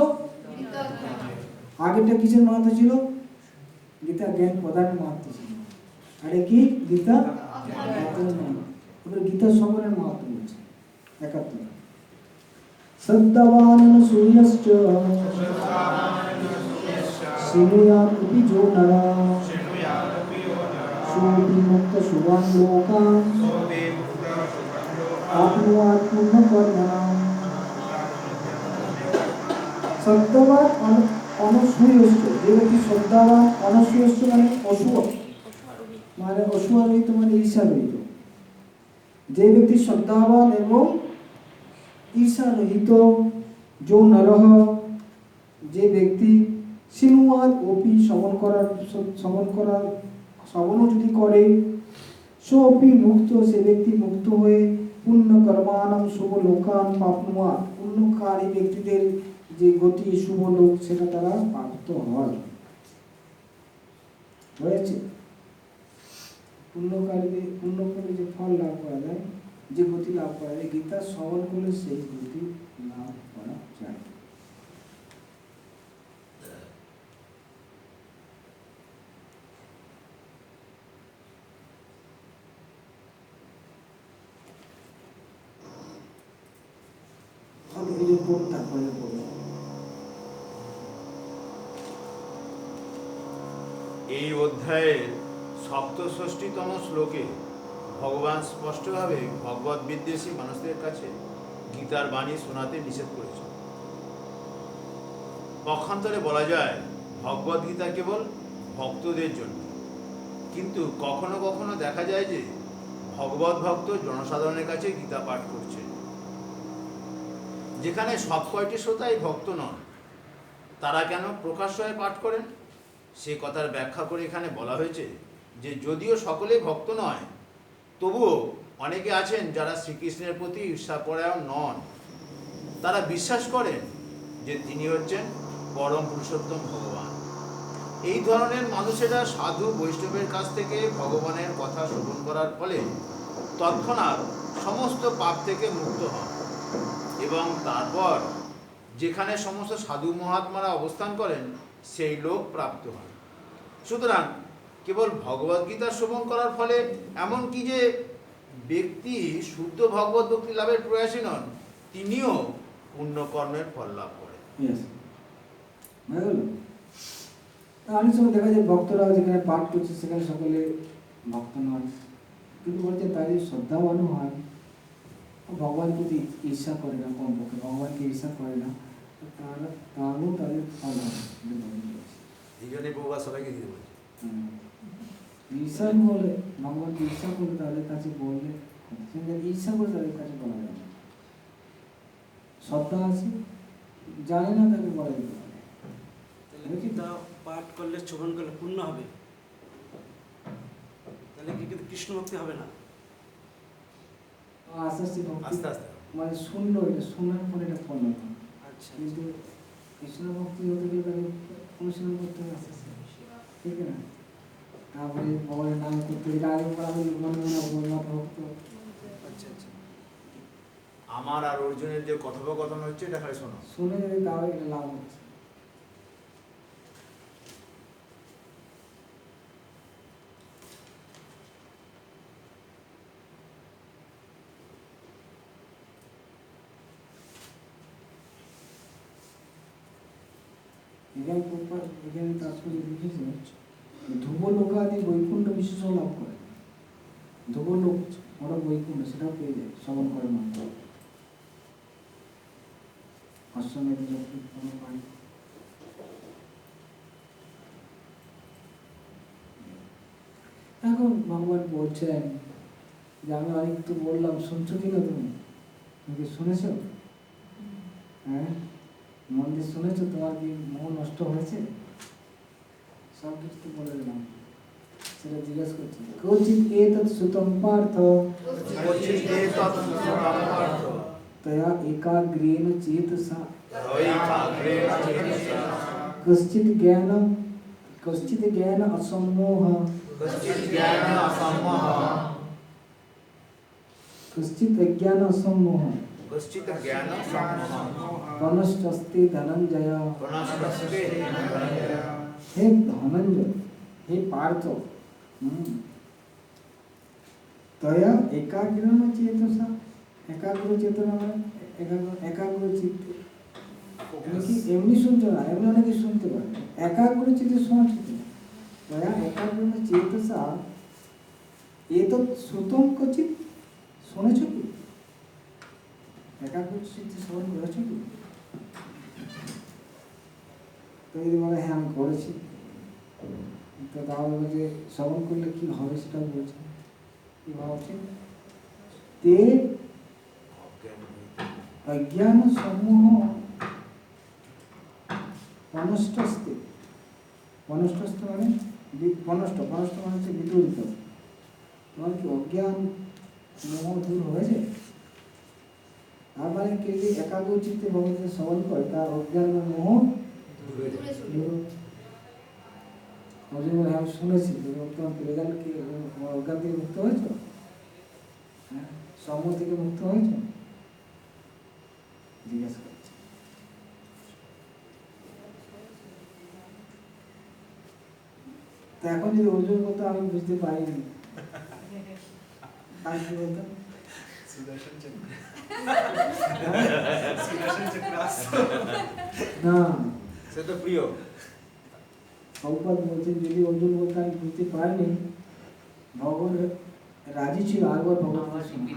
আগেরটা কিসের মাহাত্ম ছিল? গীতা জ্ঞান প্রদানের মাহাত্ম ছিল, আর কি গীতা অধ্যয়নের মাহাত্ম। এবার গীতা শ্রবণের মাহাত্ম বলছে 71। শ্রদ্ধাবান সূর্যশ্চ শৃণুয়াৎ উপি যো নরঃ সোপি মুক্ত শুভান লোকান আপ্নুয়াৎ পুণ্যকর্মণাম। শ্রদ্ধাবান অনসূয়শ্চ, যে ব্যক্তি শ্রদ্ধাবান, অনসূয়শ্চ মানে অসুর, মানে অসুয়ারহিত মানে ঈর্ষারহিত, যে ব্যক্তি শ্রদ্ধাবান এবং ঈর্ষারহিত, যো নরহ, যে ব্যক্তি শৃণুয়াৎ অপি শ্রবণও যদি করে, সোপি মুক্ত, সে ব্যক্তি মুক্ত হয়ে পুণ্য কর্মাণম শুভ লোকান প্রাপ্নুয়াৎ, পুণ্যকারী ব্যক্তিদের যে গতি শুভ লোক সেটা তারা প্রাপ্ত হয়। হয়েছে? পুণ্যকারীদের পুণ্য করে যে ফল লাভ করা যায়, যে গতি লাভ করা যায়, গীতা শ্রবণ করলে সেই গতি লাভ করা যায়। তারপরে বলবো এই অধ্যায়ের ৬৭তম শ্লোকে ভগবান স্পষ্টভাবে ভগবত বিদ্বেষী মানুষদের কাছে গীতার বাণী শোনাতে নিষেধ করেছে। পক্ষান্তরে বলা যায় ভগবত গীতা কেবল ভক্তদের জন্য, কিন্তু কখনো কখনো দেখা যায় যে ভগবত ভক্ত জনসাধারণের কাছে গীতা পাঠ করছে। যেখানে সব কয়টি শ্রোতাই ভক্ত নন, তারা কেন প্রকাশ্যে পাঠ করেন সে কথার ব্যাখ্যা করে এখানে বলা হয়েছে যে যদিও সকলেই ভক্ত নয়, তবুও অনেকে আছেন যারা শ্রীকৃষ্ণের প্রতি ঈর্ষাপরায়ণ নন। তারা বিশ্বাস করেন যে তিনি হচ্ছেন পরম পুরুষোত্তম ভগবান। এই ধরনের মানুষেরা সাধু বৈষ্ণবের কাছ থেকে ভগবানের কথা শ্রবণ করার ফলে তৎক্ষণাৎ সমস্ত পাপ থেকে মুক্ত হন এবং তারপর যেখানে সমস্ত সাধু মহাত্মারা অবস্থান করেন সেই লোক প্রাপ্ত হন। সুতরাং কেবল ভগবদ্গীতা শ্রবণ করার ফলে এমন কি যে ব্যক্তি শুদ্ধ ভগবত ভক্তি লাভের প্রয়াসী নন, তিনিও পুণ্যকর্মের ফল লাভ করেন। অনেক সময় দেখা যায় ভক্তরা যেখানে পাঠ করছে সেখানে সকলে ভক্ত নয়, কিন্তু বলছে তাই শ্রদ্ধাবানও হয়, ভগবান প্রতি ঈর্ষা করে না, কমপক্ষে ভগবানকে ঈর্ষা করে না, তাহলেও তাদের ফল হবে। এই জন্যই প্রভুপাদ সবাইকে দিতে বলছে। ঈর্ষা বলে ভগবান ঈর্ষা করে তাদের কাছে বললে, কিন্তু ঈর্ষা করে তাদের কাছে বলা যায় না। শ্রদ্ধা আছে, জানি না তাকে বলা যেতে পারে। তাহলে গীতা পাঠ করলে শ্রবণ করলে পূর্ণ হবে, তাহলে কি কিন্তু কৃষ্ণ ভক্তি হবে না? আস্তে আস্তে ভক্তি, আস্তে আস্তে মানে শুনলো, এটা শোনার পরে এটা পড়লো। আচ্ছা, কিন্তু কৃষ্ণ ভক্তি হতে গেলে তাকে অনুশীলন করতে হবে আস্তে আস্তে, ঠিক না? তারপরে ভগবানের নাম করতে গেলে আগে পর আমি মনে মনে ভগবান ভক্ত। আচ্ছা আচ্ছা। আমার আর অর্জুনের যে কথোপকথন হচ্ছে এটা খালি শোনো। শুনে যদি তাহলে এটা লাভ হচ্ছে। এখানে প্রপার, এখানে তাৎপর্য লিখেছে ধ্রুব লোকাদি বৈকুণ্ঠ বিশেষ লাভ করে। ধ্রুব লোক ওরা বৈকুণ্ঠ সেটাও পেয়ে যায় শ্রবণ করে মাত্র। অশ্বমেধ যজ্ঞের কোনো পায়। এখন ভগবান বলছেন যে আমি অনেক তো বললাম, শুনছো কিনা তুমি? তুমি শুনেছ? হ্যাঁ, মন দিয়ে শুনেছো? তোমার কি মন নষ্ট হয়েছে? সব কিছু তো বলে দিলাম, সেটা জিজ্ঞেস করছি। কোচিৎ এতৎ শ্রুতম পার্থ তয়া একাগ্রেণ চেতসা কশ্চিৎ জ্ঞান অসম্মোহ কশ্চিৎ অজ্ঞান অসম্মোহ প্রনষ্টস্তে ধনঞ্জয়। হে ধনঞ্জয়, হে পার্থ, তয়া একাগ্রেণ চেতসা, একাগ্র চেতনা মানে একাগ্র চিত্তে। তুমি কি এমনি শুনছো না, এমনি অনেকে শুনতে পারে, একাগ্র চিত্তে শোনাচ্ছি তুমি। তয়া একাগ্রেণ চেতসা এতৎ শ্রুতম ক্বচিৎ, শুনেছ কি? একাগ্র চিত্তে শ্রবণ করেছ কি? তো যদি বলে হ্যাঁ আমি করেছি, তো তাহলে বলছে শ্রবণ করলে কি হবে সেটা বলছে। কি ভাবা উচিত? তে অজ্ঞান সমূহ পনষ্টস্তে, পনষ্টস্তে মানে পনষ্ট, পনষ্ট মানে হচ্ছে বিদূরিত। তোমার কি অজ্ঞান মোহ দূর হয়েছে? তার মানে কেউ যদি একাগ্র চিত্তে ভগবানকে শ্রবণ করে তার অজ্ঞান মোহ দূর। আমি শুনেছি তোমার রেজাল্ট কি, অজ্ঞান থেকে মুক্ত হয়েছ? হ্যাঁ, সম থেকে মুক্ত হয়েছ? জিজ্ঞেস করছে। তা এখন যদি অর্জুন বলতো আমি বুঝতে পারিনি, আর কি বলতো? সুদর্শন চক্র। না, সে তো প্রিয়। প্রভুপাদ বলছেন যদি অর্জুন বলতো আমি বুঝতে পারিনি, ভগবান রাজি ছিল আরেকবার ভগবান শোনা।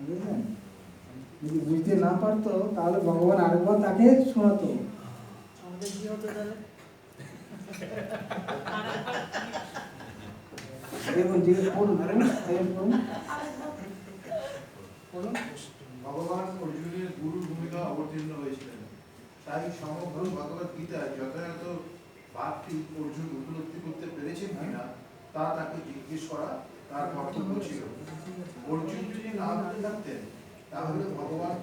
বুঝলেন? যদি বুঝতে না পারতো তাহলে ভগবান আরেকবার তাকে শোনাতো। আমাদের কি হতো তাহলে? দেখুন যে ভগবান অর্জুনের গুরুর ভূমিকা অবতীর্ণ হয়েছিলেন, তাই সমগ্র ভগবত গীতায় যথাযথ ভাবটি অর্জুন উপলব্ধি করতে পেরেছেন কিনা তা তাকে জিজ্ঞেস করা তার কর্তব্য ছিল। অর্জুন যদি না বলে থাকতেন তাহলে ভগবান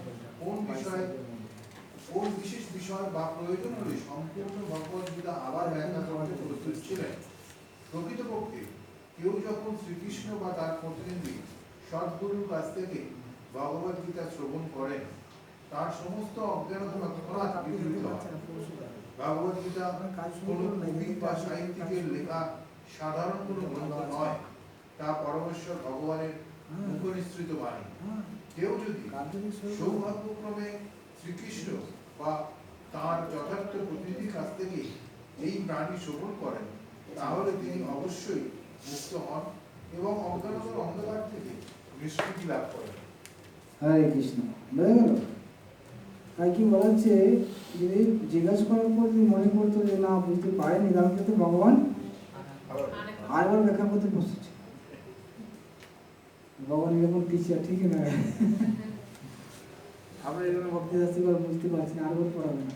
কোন বিশেষ বিষয় বা প্রয়োজন হলে সম্পূর্ণ ভগবত গীতা আবার ব্যাখ্যা করতে প্রস্তুত ছিলেন। প্রকৃতপক্ষে কেউ যখন শ্রীকৃষ্ণ বা তার প্রতিনিধি সদ্গুরুর কাছ থেকে ভগবত গীতা শ্রবণ করেন তার সমস্ত অজ্ঞানতা তৎক্ষণাৎ বিদূরিত হয়। ভগবত গীতা কোনো কবি বা সাহিত্যিকের লেখা সাধারণ কোনো গ্রন্থ নয়, তা পরমেশ্বর ভগবানের মুখনিসৃত বাণী। কেউ যদি সৌভাগ্যক্রমে শ্রীকৃষ্ণ বা তার যথার্থ প্রতিনিধির কাছ থেকে এই বাণী শ্রবণ করেন তাহলে তিনি অবশ্যই মুক্ত হন এবং অজ্ঞানতার অন্ধকার থেকে নিষ্কৃতি লাভ করেন। হরে কৃষ্ণ, বুঝে গেল? আর কি বলা হচ্ছে, যদি জিজ্ঞাসা করার পর যদি মনে করতো যে না বুঝতে পারেনি, তাহলে কিন্তু ভগবান আরেকবার ব্যাখ্যা করতে বসেছে। ভগবান এরকম টিচার, ঠিক না? আমরা এরকম ভক্তি শাস্তি করে বুঝতে পারছি না, আরেকবার পড়াবে না।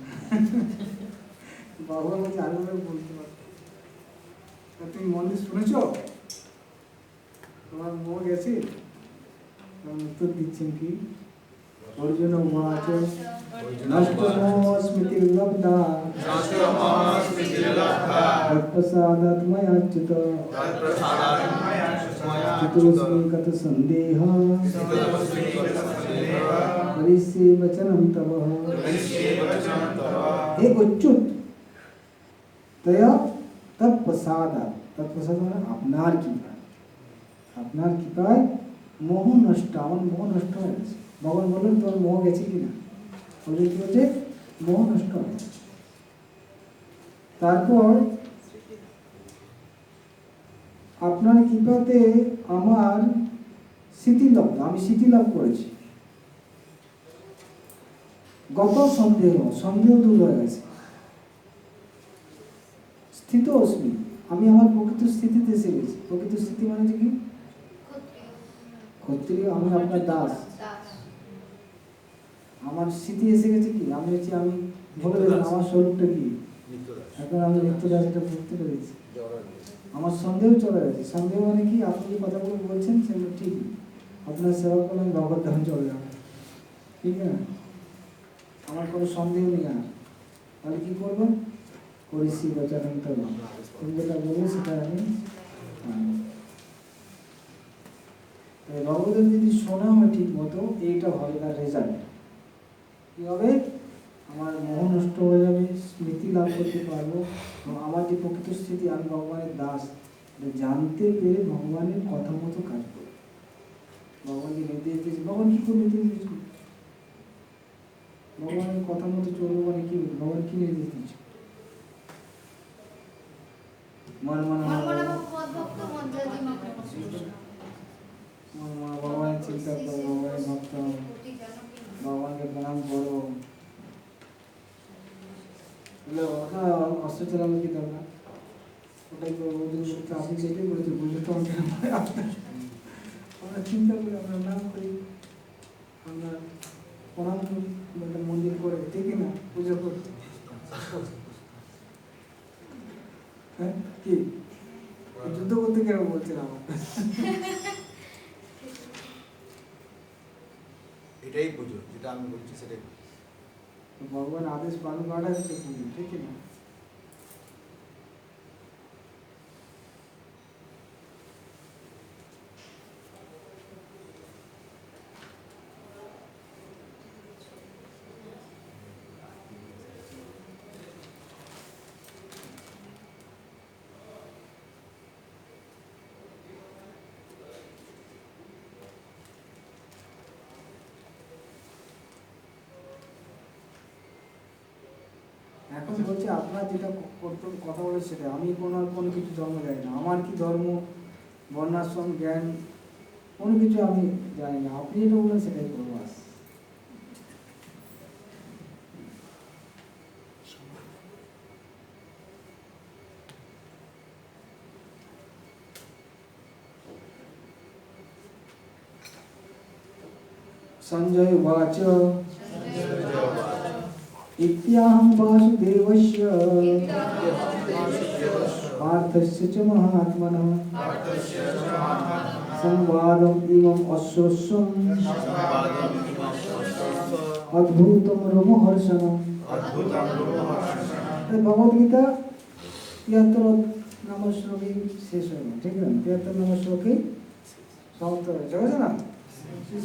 ভগবান বলছে আরেকবার বলতে পারবে। তুমি মন দিয়ে শুনেছ? তোমার মোহ গেছে? উত্তর দিচ্ছেন কি? অর্জুন উবাচ নষ্ট মোহ স্মৃতির্লব্ধা তৎপ্রসাদাৎ ময়াচ্যুত চিতোস্মি কত সন্দেহ করিষ্যে বচনম তব। হে অচ্যুত, তয়া তৎপ্রসাদাৎ, তৎপ্রসাদ মানে আপনার কৃপায়, আপনার কৃপায় মোহ নষ্ট, আমার মোহ নষ্ট হয়ে গেছে। ভগবান বললেন তোমার মোহ গেছে কিনা? বলে কি হচ্ছে? মোহ নষ্ট হয়ে গেছে। তারপর আপনার কৃপাতে আমার স্মৃতিলাভ, আমি স্মৃতিলাভ করেছি। গত সন্দেহ, সন্দেহ দূর হয়ে গেছে। স্থিত অস্মি, আমি আমার প্রকৃত স্থিতিতে এসে গেছি। প্রকৃত স্থিতি মানে কি? ক্ষত্রিয়, আমি আপনার দাস। আমার স্থিতি এসে গেছে কি? আমি হচ্ছি, আমি বলে দিলাম আমার স্বরূপটা কি। এখন আমি নিত্যদাস, এটা বুঝতে পেরেছি। আমার সন্দেহ চলে গেছে। সন্দেহ মানে কি? আপনি যে কথাগুলো বলছেন সেগুলো ঠিক, আপনার সেবা করলে আমি ভগবত ধাম চলে যাবো, ঠিক না? আমার কোনো সন্দেহ নেই আর। তাহলে কি করবো? করিসি বচনম তব, তুমি যেটা বলবে সেটা আমি মানব। ভগবতের যদি শোনা হয় ঠিক মতো, এইটা হবে তার রেজাল্ট। কি হবে? আমার মোহ নষ্ট হয়ে যাবে, স্মৃতি লাভ করতে পারবো, আমার যে প্রকৃত স্থিতি, আমি ভগবানের দাস জানতে পেরে ভগবানের কথা মতো কাজ করবো। ভগবান যে নির্দেশ দিয়েছে, ভগবান কি করে নির্দেশ দিয়েছে? ভগবানের কথা মতো চলবো মানে কি? ভগবান কি নির্দেশ দিচ্ছে? ভগবানের চিন্তা করো, ভগবানের ভক্ত, ভগবানকে প্রণাম করো। ওটা অস্ত্র চালানো কি দরকার? ওটাই করবো। আপনি যেটাই বলেছে বুঝে তো আমরা চিন্তা করি, আমরা নাম করি, আমরা প্রণাম করি, একটা মন্দির করে, ঠিক না? পুজো করি। হ্যাঁ কি যুদ্ধ করতে কেন বলছিলাম? এটাই পুজো, যেটা আমি বলছি সেটাই। ভগবান আদেশ পালন করাটা হচ্ছে পুজো, ঠিক না? এখন বলছে আপনার যেটা কর্তব্য কথা বলে সেটা, আমি কোনো কিছু ধর্ম জানি না। আমার কি ধর্ম, বর্ণাশ্রম, জ্ঞান কোনো কিছু আমি জানি না। আপনি যেটা বললেন সেটাই করবো। আস সঞ্জয় উবাচ इत्याहं वासुदेवस्य पार्थस्य च महात्मनः संवादम् इमम् अश्वस्वम् अद्भुतं रोमहर्षणम्। भगवद्गीता 73 নম্বর শ্লোকে শেষ হয়ে গেল, ঠিক না? 73 নম্বর শ্লোকে সমাপ্ত হয়েছে, বুঝলে না?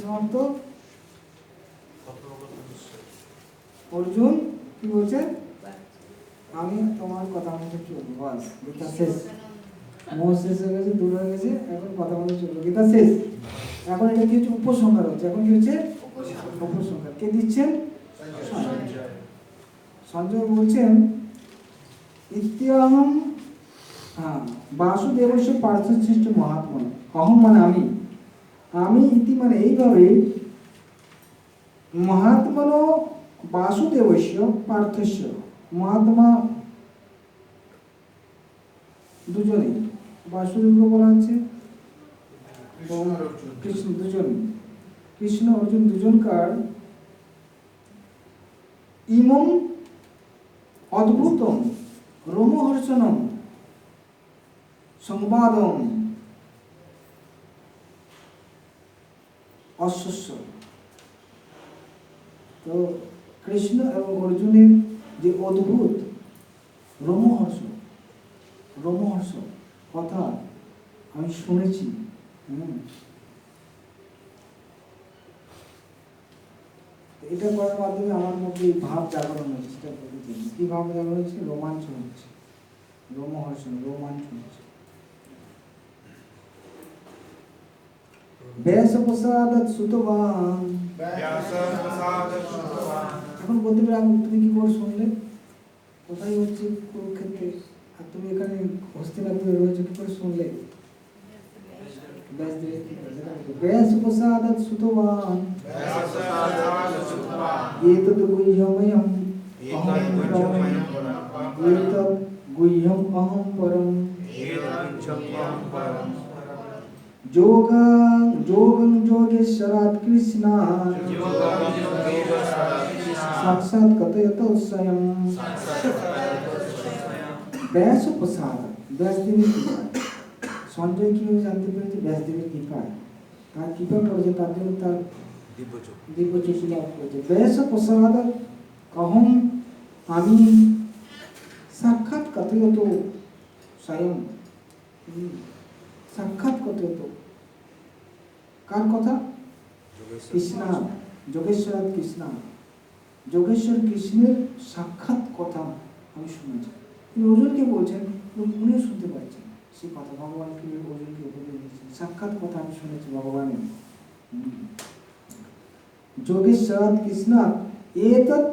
সমাপ্ত। অর্জুন কি বলছে? আমি তোমার কথা মতো চলবো, বাস গীতা শেষ। মোহ শেষ হয়ে গেছে, দূর হয়ে গেছে, এখন কথা মতো চলবো, গীতা শেষ। এখন এটা কি হচ্ছে? উপসংহার হচ্ছে। এখন কি হচ্ছে? উপসংহার। কে দিচ্ছেন? সঞ্জয় বলছেন ইত্যহম, হ্যাঁ, বাসুদেবস্য পার্থশ্রেষ্ঠ মহাত্মা। অহম মানে আমি, আমি ইতি মানে এইভাবে, মহাত্মনো বাসুদেবস্য পার্থস্য মহাত্মা দুজনেই, বাসুদেবকে বলা হচ্ছে কৃষ্ণ, দুজন কৃষ্ণ অর্জুন দুজনকার ইমম অদ্ভুতম রোমহর্ষণম সংবাদম অশ্বস্য। তো কৃষ্ণ এবং অর্জুনের যে অদ্ভুত রোমহর্ষ কথা আমি শুনেছি। এটা করার মাধ্যমে আমার মধ্যে এই ভাব জাগরণ হচ্ছে, সেটা বলতে চাই। কি ভাব জাগরণ হচ্ছে? রোমাঞ্চ হচ্ছে, রোমহর্ষণ, রোমাঞ্চ হচ্ছে। ব্যাস প্রসাদাৎ সুতবান, এখন বলতে পারে তুমি কি করে শুনলে? কোথায় হচ্ছে? কুরুক্ষেত্রে, আর তুমি এখানে হস্তিনাপুরে রয়েছে, কি করে শুনলে? ব্যাস প্রসাদাৎ সুতবান এতদ গুহ্যময়ম অহম পরম যোগং যোগেশ্বরাৎ কৃষ্ণা সাক্ষাৎ কথয়ত স্বয়ং। ব্যাস প্রসাদ, ব্যাসদেবের কৃপায়। সঞ্জয় কিভাবে জানতে পেরেছে? ব্যাসদেবের কৃপায়। তার কৃপা করেছে, তার জন্য তার দিব্যচক্ষু লাভ করেছে। ব্যাস প্রসাদ অহম, আমি সাক্ষাৎ কথয়ত স্বয়ং, সাক্ষাৎ কথয়ত। কার কথা? কৃষ্ণ, যোগেশ্বর কৃষ্ণ, যোগেশ্বর কৃষ্ণের সাক্ষাৎ কথা আমি শুনেছি। তিনি অর্জুনকে বলছেন, উনিও শুনতে পাচ্ছেন সে কথা। ভগবানকে অর্জুনকে উপদেশ দিচ্ছেন, সাক্ষাৎ কথা আমি শুনেছি ভগবানের। যোগেশ্বর কৃষ্ণ এতৎ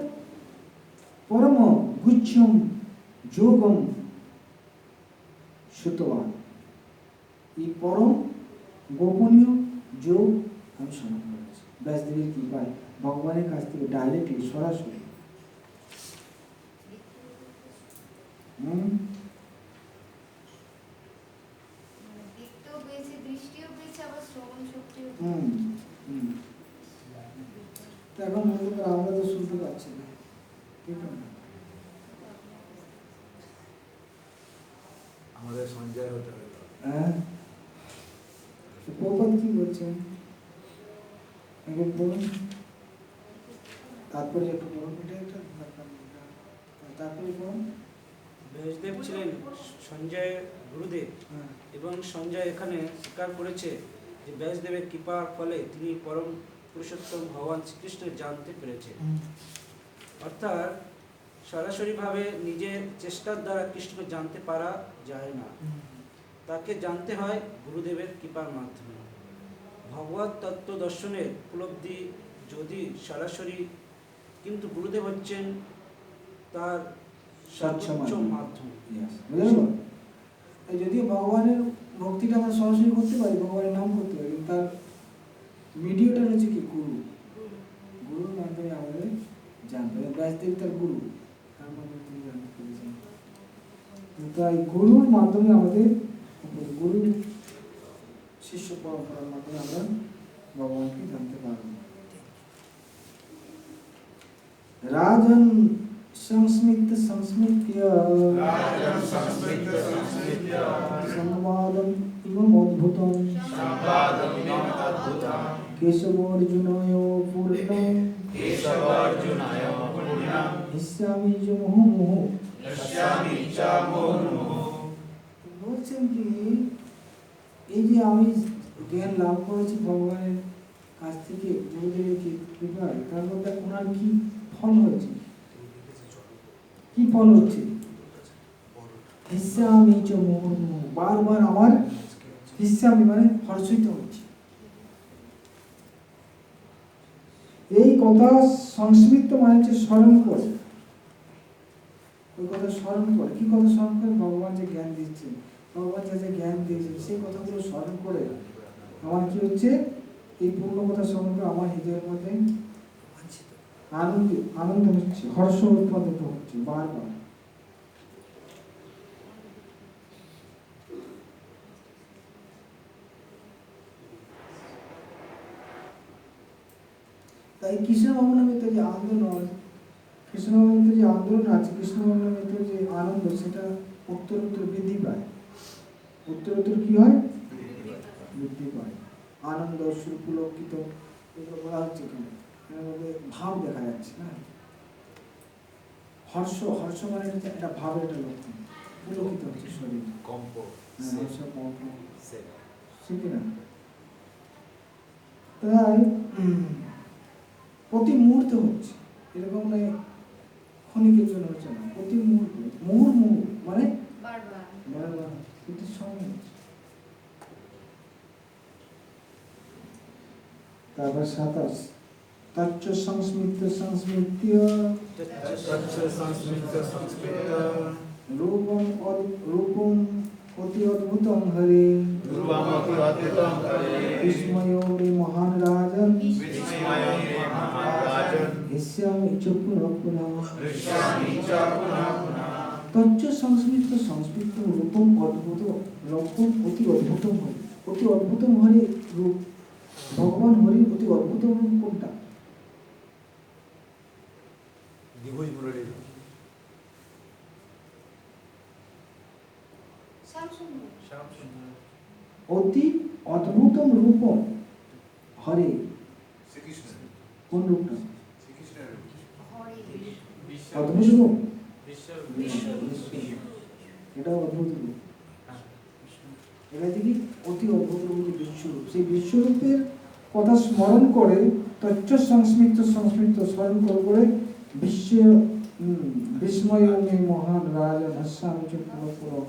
পরম গুচ্ছম যোগম শ্রুতবান, এই পরম গোপনীয় যোগ আমি শ্রবণ করেছি ব্যাসদেবের কৃপায়, ভগবানের কাছ থেকে ডাইরেক্টলি, সরাসরি। দেখতেও পেয়েছে, দৃষ্টিও পেয়েছে, আবার শ্রবণ শক্তিও। এখন আমরা তো শুনতে পাচ্ছি না, ঠিক না? আমাদের সঞ্জয় হতে হবে। হ্যাঁ, প্রপাত কি বলছেন? বলুন, তারপরে একটু বলুন, তারপরে বলুন। ব্যাসদেব ছিলেন সঞ্জয়ের গুরুদেব, এবং সঞ্জয় এখানে স্বীকার করেছে যে ব্যাসদেবের কৃপার ফলে তিনি পরম পুরুষোত্তম ভগবান শ্রীকৃষ্ণের জানতে পেরেছে। অর্থাৎ সরাসরিভাবে নিজের চেষ্টার দ্বারা কৃষ্ণকে জানতে পারা যায় না, তাকে জানতে হয় গুরুদেবের কৃপার মাধ্যমে। ভগবত তত্ত্ব দর্শনের উপলব্ধি যদি সরাসরি, কিন্তু গুরুদেব হচ্ছেন তার সর্বোচ্চ মাধ্যম। যদিও ভগবানের ভক্তিটা আমরা সরাসরি করতে পারি, ভগবানের নাম করতে পারি, কিন্তু তার মিডিয়েটর হচ্ছে কি? গুরু। গুরুর মাধ্যমে আমাদের জানতে হবে। ব্যাসদেব তার গুরু, তার মাধ্যমে তিনি জানতে পেরেছেন। তাই গুরুর মাধ্যমে আমাদের, গুরু শিষ্য পরম্পরার মাধ্যমে আমরা ভগবানকে জানতে পারব। রাজন সংস্মিত সংস্মিত্য সংবাদম ইমম অদ্ভুতম কেশবার্জুনায় পূর্ণম হিস্যামি চ মুহুর্মুহুঃ। বলছেন কি, এই যে আমি জ্ঞান লাভ করেছি ভগবানের কাছ থেকে, গুরুদেবের কৃপায়, তার মধ্যে ওনার কি ফল হয়েছে? কি ফল হচ্ছে? হিস্যামি চ মুহুর্মুহুঃ, বারবার আমার হিস্যামি মানে হর্ষিত হচ্ছে। এই কথা সংস্মৃত মানে হচ্ছে স্মরণ করে, ওই কথা স্মরণ করে। কি কথা স্মরণ করে? ভগবান যে জ্ঞান দিচ্ছেন, ভগবান যে জ্ঞান দিয়েছেন, সেই কথাগুলো স্মরণ করে আমার কি হচ্ছে? এই পূর্ণ কথা স্মরণ করে আমার হৃদয়ের মধ্যে আনন্দ হচ্ছে, হর্ষ উৎপাদিত হচ্ছে বারবার। তাই কৃষ্ণ ভবনামিত যে আন্দোলন, কৃষ্ণ ভবনামিত যে আন্দোলন আছে, কৃষ্ণ ভবনামিত যে আনন্দ, সেটা উত্তরোত্তর বৃদ্ধি পায়। উত্তরোত্তর কি হয়? বৃদ্ধি পায়। আনন্দ, সুখ, পুলকিত, এগুলো বলা হচ্ছে এখানে, এর মধ্যে ভাব দেখা যাচ্ছে না। হর্ষ, হর্ষ মানে হচ্ছে একটা ভাবের একটা লক্ষণ, পুলকিত হচ্ছে শরীর, কম্প, হর্ষ কম্প, সেট। ঠিক না? তাই প্রতি মুহূর্তে হচ্ছে, এরকম নয় ক্ষণিকের জন্য হচ্ছে না, প্রতি মুহূর্তে, মুহুর্মুহু মানে বারবার বারবার, প্রতি সময় হচ্ছে। তারপর 27, তচ্চ সংস্মৃত্য সংস্মৃত্য রূপম অতি অদ্ভুতম হরে বিস্ময় মে মহান রাজন হিস্যামি চ পুনঃ পুনঃ। তচ্চ সংস্মৃত্য সংস্মৃত্য রূপম অদ্ভুত, রূপম অতি অদ্ভুতম হরে। অতি অদ্ভুতম হরে রূপ, ভগবান হরি অতি অদ্ভুতম রূপ কোনটা? দ্বিভুজ মুরলী, অতি অদ্ভুতম রূপম হরে, শ্রীকৃষ্ণ, কোন রূপটা? শ্রীকৃষ্ণের হরে অদ্ভুত রূপ, বিশ্ব এটা অদ্ভুত রূপ। এটা কি অতি অদ্ভুত রূপ, বিশ্বরূপ। সেই বিশ্বরূপের কথা স্মরণ করে, তচ্চ সংস্মৃত সংস্মৃত স্মরণ করে বিশ্ব বিস্ময় মহান রাজন হাস্যামি চ পুনঃ পুনঃ।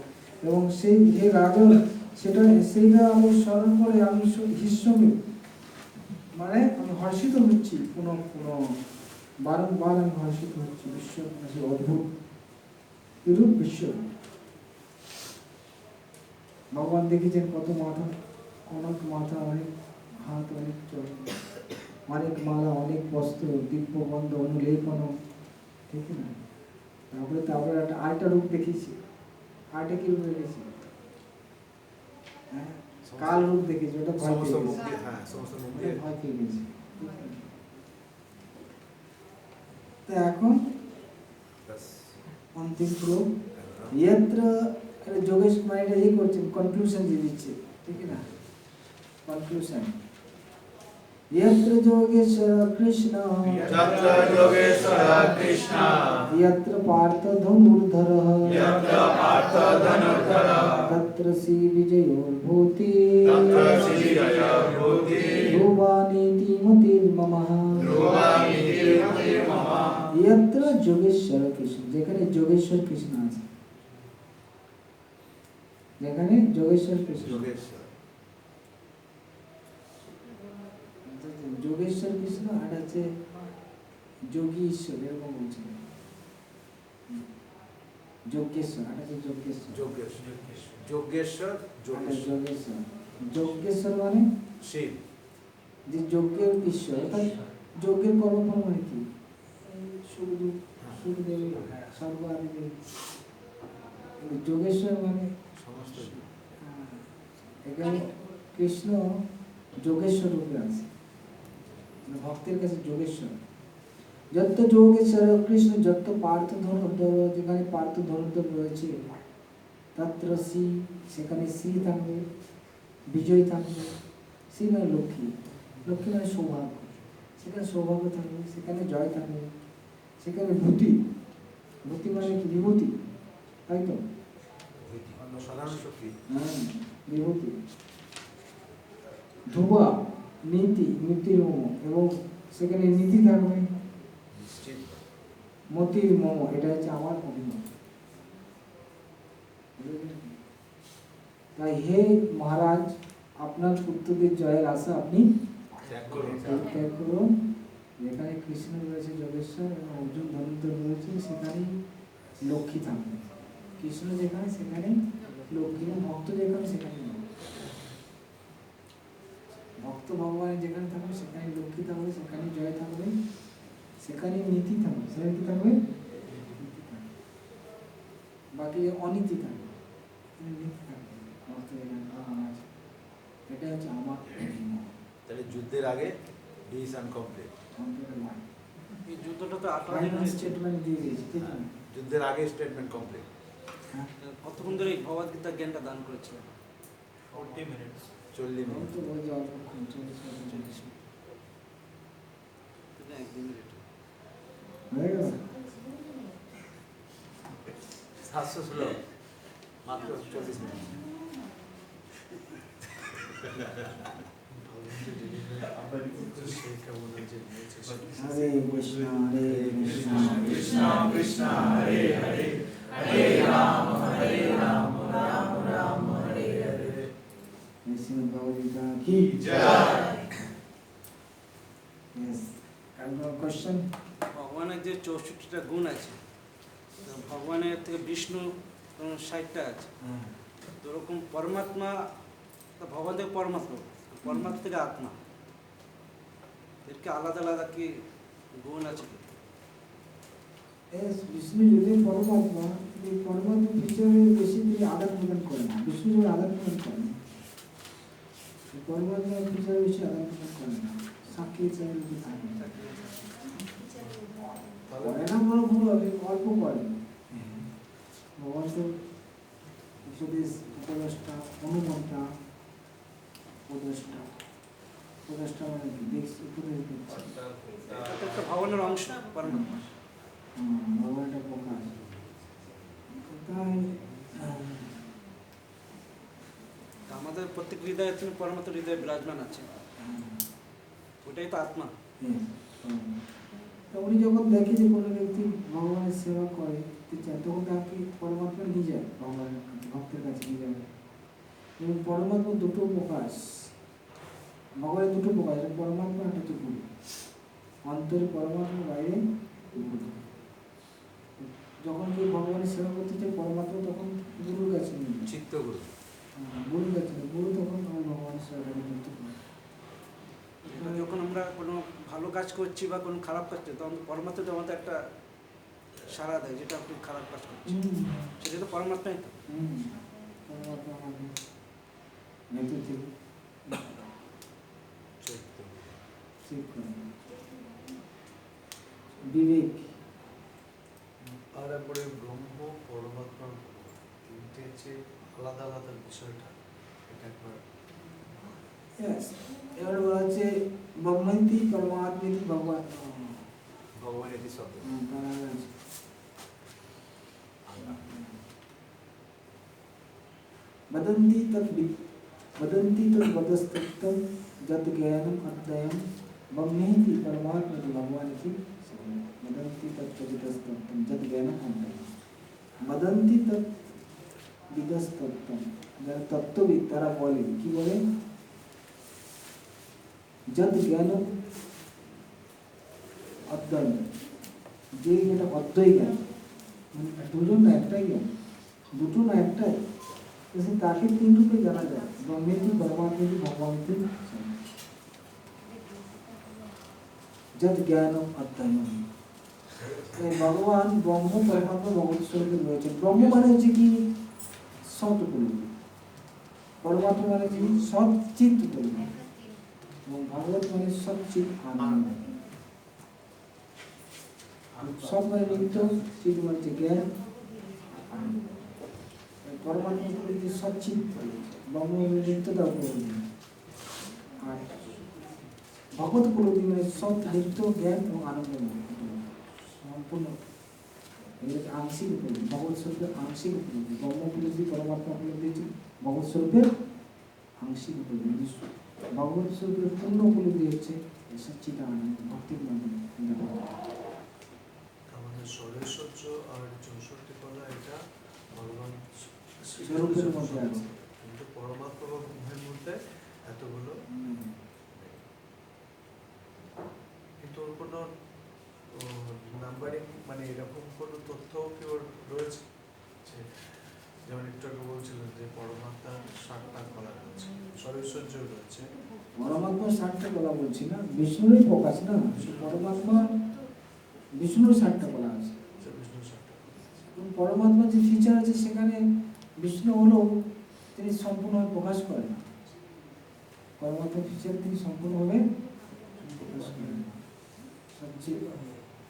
এবং সেই হে রাজন, সেইটা আমি স্মরণ করে আমি হিস্যামি মানে আমি হর্ষিত হচ্ছি, পুনঃ পুনঃ বারংবার আমি হর্ষিত হচ্ছি। বিশ্ব সেই অদ্ভুত রূপ বিশ্ব। ভগবান দেখেছেন কত মাথা, অনেক মাথা, অনেক হাত, অনেক চরণ, অনেক মালা, অনেক বস্ত্র, দিব্য গন্ধ, অনুলেপন, ঠিক না? তারপরে একটা আরেকটা রূপ দেখিয়েছি। আরেকটা কি রূপ দেখেছি? হ্যাঁ, কাল রূপ দেখেছি, ওটা ভয় সমস্ত পেয়ে মুখ গেছি। দিয়ে, হ্যাঁ সমস্ত মুখ ওটা দিয়ে ভয় পেয়ে গেছি। তো এখন ব্যাস। অন্তিম শ্লোক, यत्र যোগেশ মানে এটা ইয়ে করছেন, কনক্লুশন দিয়ে দিচ্ছে, ঠিক না? কনক্লুশন, यत्र যোগেশ্বর কৃষ্ণ যত্র যোগেশ্বর কৃষ্ণ यत्र পার্থ ধনুর্ধরঃ যত্র পার্থ ধনুর্ধরঃ তত্র শ্রী বিজয়ো ভূতি তত্র শ্রীজয় ভূতি ধ্রুবানীতি মতির্মমঃ। ধ্রুবানীতি মতির্মমঃ। यत्र যোগেশ্বর কৃষ্ণ, যেখানে যোগেশ্বর কৃষ্ণ আছে, যেখানে যোগেশ্বর কৃষ্ণ, যোগেশ্বর, যোগেশ্বর কৃষ্ণ আর আছে যোগী ঈশ্বর, এরকম বলছেন। যজ্ঞেশ্বর আর আছে যজ্ঞেশ্বর, যোগেশ্বর, যোগেশ্বর, যোগেশ্বর, যোগেশ্বর। যজ্ঞেশ্বর মানে শিব, যে যজ্ঞের ঈশ্বর, অর্থাৎ যজ্ঞের কর্মফল মানে কি? সুখদেব, সুখদেব, স্বর্গ আদি দেব। যোগেশ্বর মানে সমস্ত এখানে কৃষ্ণ যোগেশ্বর রূপে আছে, ভক্তের কাছে যোগেশ্বর। যত যোগেশ্বর কৃষ্ণ, যত পার্থ ধনুর্ধর, যেখানে পার্থ ধনুর্ধর রয়েছে, তত্র শ্রী, সেখানে শ্রী থাকবে, বিজয় থাকবে। শ্রী মানে লক্ষ্মী, লক্ষ্মী মানে সৌভাগ্য, সেখানে সৌভাগ্য থাকবে, সেখানে জয় থাকবে। সেখানে ভূতি, ভূতি মানে কি? বিভূতি, তাই তো? সাধারণ শক্তি, হ্যাঁ, বিভূতি। ধ্রুবা নীতি, নীতির মম, এবং সেখানে নীতি থাকবে। নিশ্চিত মতির মম, এটা হচ্ছে আমার অভিমত। তাই হে মহারাজ, আপনার পুত্রদের জয়ের আশা আপনি ত্যাগ করুন। ত্যাগ করুন। যেখানে কৃষ্ণ রয়েছে যোগেশ্বর এবং অর্জুন ধনুর্ধর রয়েছে, সেখানে লক্ষ্মী থাকবে। কৃষ্ণ যেখানে সেখানে লক্ষ্মী, ভক্ত যেখানে সেখানে লক্ষ্মী। ভক্ত ভগবানের যেখানে থাকবে সেখানে লক্ষ্মী থাকবে, সেখানে জয় থাকবে। সেখানে নীতি থাকবে, সেখানে কি থাকবে? নীতি থাকবে। বাকি অনীতি থাকবে, এখানে নীতি থাকবে। অর্থ এখানে কারণ আছে। এটা হচ্ছে আমার তাহলে যুদ্ধের আগে ডিসিশন কমপ্লিট। এই যুদ্ধটা তো 18 দিন ফাইনাল হয়েছে। স্টেটমেন্ট দিয়ে দিয়েছি, ঠিক আছে? যুদ্ধের আগে স্টেটমেন্ট কমপ্লিট। হ্যাঁ, কতক্ষণ ধরে এই ভগবদ্গীতার জ্ঞানটা দান করেছিলেন? 40 minutes 40 আমি মিনিট। তো বলছি অল্পক্ষণ, 40 মিনিট। এটা একদম লেট। হয়ে গেল? 700 শ্লোক মাত্র 40 মিনিট। হরে কৃষ্ণ হরে কৃষ্ণ কৃষ্ণ কৃষ্ণ হরে হরে হরে রাম রাম রাম হরে হরে। শ্রীমদ্ ভগবদ্গীতা কি জয়। Yes. কোশ্চেন? ভগবানের যে 64টা গুণ আছে, তো ভগবানের থেকে বিষ্ণু 60টা আছে, তো ওরকম পরমাত্মা, তো ভগবান থেকে পরমাত্মা, পরমাত্মা থেকে আত্মা, এরকে আলাদা আলাদা কি গুণ আছে কি? বিষ্ণু যদি পরমাত্মা, এই পরমাত্মা হিসেবে বেশি তিনি আদান প্রদান করে না। বিষ্ণু যদি আদান প্রদান করে না, পরমাত্মা হিসেবে বেশি আদান প্রদান করে না। সাক্ষী হিসেবে যদি থাকে করে না, বড় ভুল হবে, অল্প করে। ভগবান তো উপদেশ, উপদেষ্টা, অনুমন্তা, উপদেষ্টা, উপদেষ্টা মানে কি? দেখছি, উপদেশ দিচ্ছে। এটা তো একটা ভগবানের অংশ পরমাত্মা। ভগবানটা প্রকাশ। তাই তো আমাদের প্রত্যেক হৃদয়ে তিনি পরমাত্মা হৃদয়ে বিরাজমান আছে, ওটাই তো আত্মা। তো উনি যখন দেখে যে কোনো ব্যক্তি ভগবানের সেবা করে, তখন তাকে পরমাত্মা নিয়ে যায়, ভগবানের কাছে, ভক্তের কাছে নিয়ে যাবে। এবং পরমাত্মা দুটো প্রকাশ, ভগবানের দুটো প্রকাশ, একটা পরমাত্মা, একটা হচ্ছে গুরু। অন্তরে পরমাত্মা, বাইরে গুরু। যখন কেউ ভগবানের সেবা করতে চায় পরমাত্মা, তখন গুরুর কাছে নিয়ে যায়। চিত্তগুরু। গুরুর কাছে, গুরু তখন ভগবানের সেবা করতে পারে। যখন আমরা কোনো ভালো কাজ করছি বা কোনো খারাপ কাজ করছি, তখন পরমাত্মা তো আমাদের একটা সাড়া দেয়, যেটা আপনি খারাপ কাজ করছেন, সেটা তো পরমাত্মাই তো। পরমাত্মা আমাদের ভেতর থেকে চেক করে। বিবেক। আর তারপরে ব্রহ্ম, পরমাত্মা, তিনটে যে আলাদা আলাদা বিষয়টা, এটা একবার এবার বলা হচ্ছে ব্রহ্মন্তি পরমাত্মেতি ভগবান, ভগবান এটি শব্দ। वदन्ति तद्वदस्तत्तं यत् ज्ञानम् अद्वयं ब्रह्मेति परमात्मेति भगवान इति वदन्ति तद्वदस्तत्तं यत् ज्ञानम् अद्वयं। वदन्ति तद्विदस्तत्तं, যারা তত্ত্ববিদ তারা বলে, কি বলে? যত জ্ঞান অদ্বয়, যে যেটা অদ্বয় জ্ঞান, দুজন না একটাই জ্ঞান, দুটো না একটাই, তাকে তিন রূপে জানা যায়, ব্রহ্মেতি পরমাত্মেতি ভগবানেতি। যত জ্ঞান অদ্বয়, ভগবান ব্রহ্ম, পরমাত্মা, ভগবত স্বরূপে রয়েছে। ব্রহ্ম মানে হচ্ছে কি? সৎ উপলব্ধি। পরমাত্মা মানে কি? সৎ চিৎ উপলব্ধি। এবং ভগবত মানে সচ্চিৎ আনন্দ। সৎ মানে নিত্য, চিৎ মানে জ্ঞান, পরমাত্মা উপলব্ধি সচ্চিৎ, ব্রহ্ম নিত্যতা উপলব্ধি। আর ভগবত উপলব্ধি মানে সৎ, নিত্য, জ্ঞান এবং আনন্দ সম্পূর্ণ। এটা আংশিক উপলব্ধি, ভগবত স্বরূপের আংশিক উপলব্ধি। ব্রহ্ম উপলব্ধি, পরমাত্মা উপলব্ধি হচ্ছে ভগবত স্বরূপের আংশিক উপলব্ধি। ভগবত স্বরূপের পূর্ণ উপলব্ধি হচ্ছে সচ্চিৎ আনন্দ, ভক্তির মাধ্যমে। আমাদের ষড়ৈশ্বর্য আর 64 কলা, এটা ভগবান স্বরূপের মধ্যে আছে, কিন্তু পরমাত্মা বা ব্রহ্মের মধ্যে এতগুলো, কিন্তু ওর কোনো নাম্বারিং মানে এরকম কোনো তথ্য কি ওর রয়েছে? যেমন একটু আগে বলছিলেন যে পরমাত্মার 60টা কলা রয়েছে, ষড়ৈশ্বর্য রয়েছে। পরমাত্মার 60টা কথা বলছি না, বিষ্ণুরই প্রকাশ না। পরমাত্মা বিষ্ণুর 60টা কলা আছে। বিষ্ণু ষাটটা। এবং পরমাত্মার যে ফিচার আছে সেখানে বিষ্ণু হলেও তিনি সম্পূর্ণভাবে প্রকাশ করেন না। পরমাত্মার ফিচার তিনি সম্পূর্ণভাবে প্রকাশ করেন না। সবচেয়ে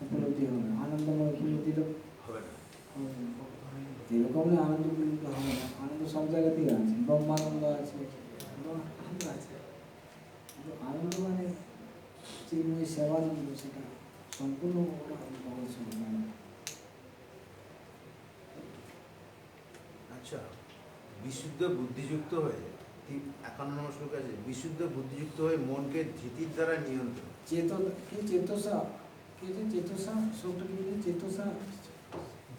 উপলব্ধি হবে আনন্দময় উপলব্ধি হবে না। এরকম না আনন্দ উপলব্ধি হবে না। আনন্দ সব জায়গাতেই আছে, ব্রহ্মানন্দ আছে, আনন্দ আছে, কিন্তু আনন্দ মানে চিন্ময় সেবানন্দ, সেটা সম্পূর্ণ ওটা ভগবত সম্মান। আচ্ছা, বিশুদ্ধ বুদ্ধিযুক্ত হয়ে 51 নম্বর শ্লোক আছে, বিশুদ্ধ বুদ্ধিযুক্ত হয়ে মনকে ধৃতির দ্বারা নিয়ন্ত্রণ। চেতসা কি যে চেতসা শব্দটা কি বলে? চেতসা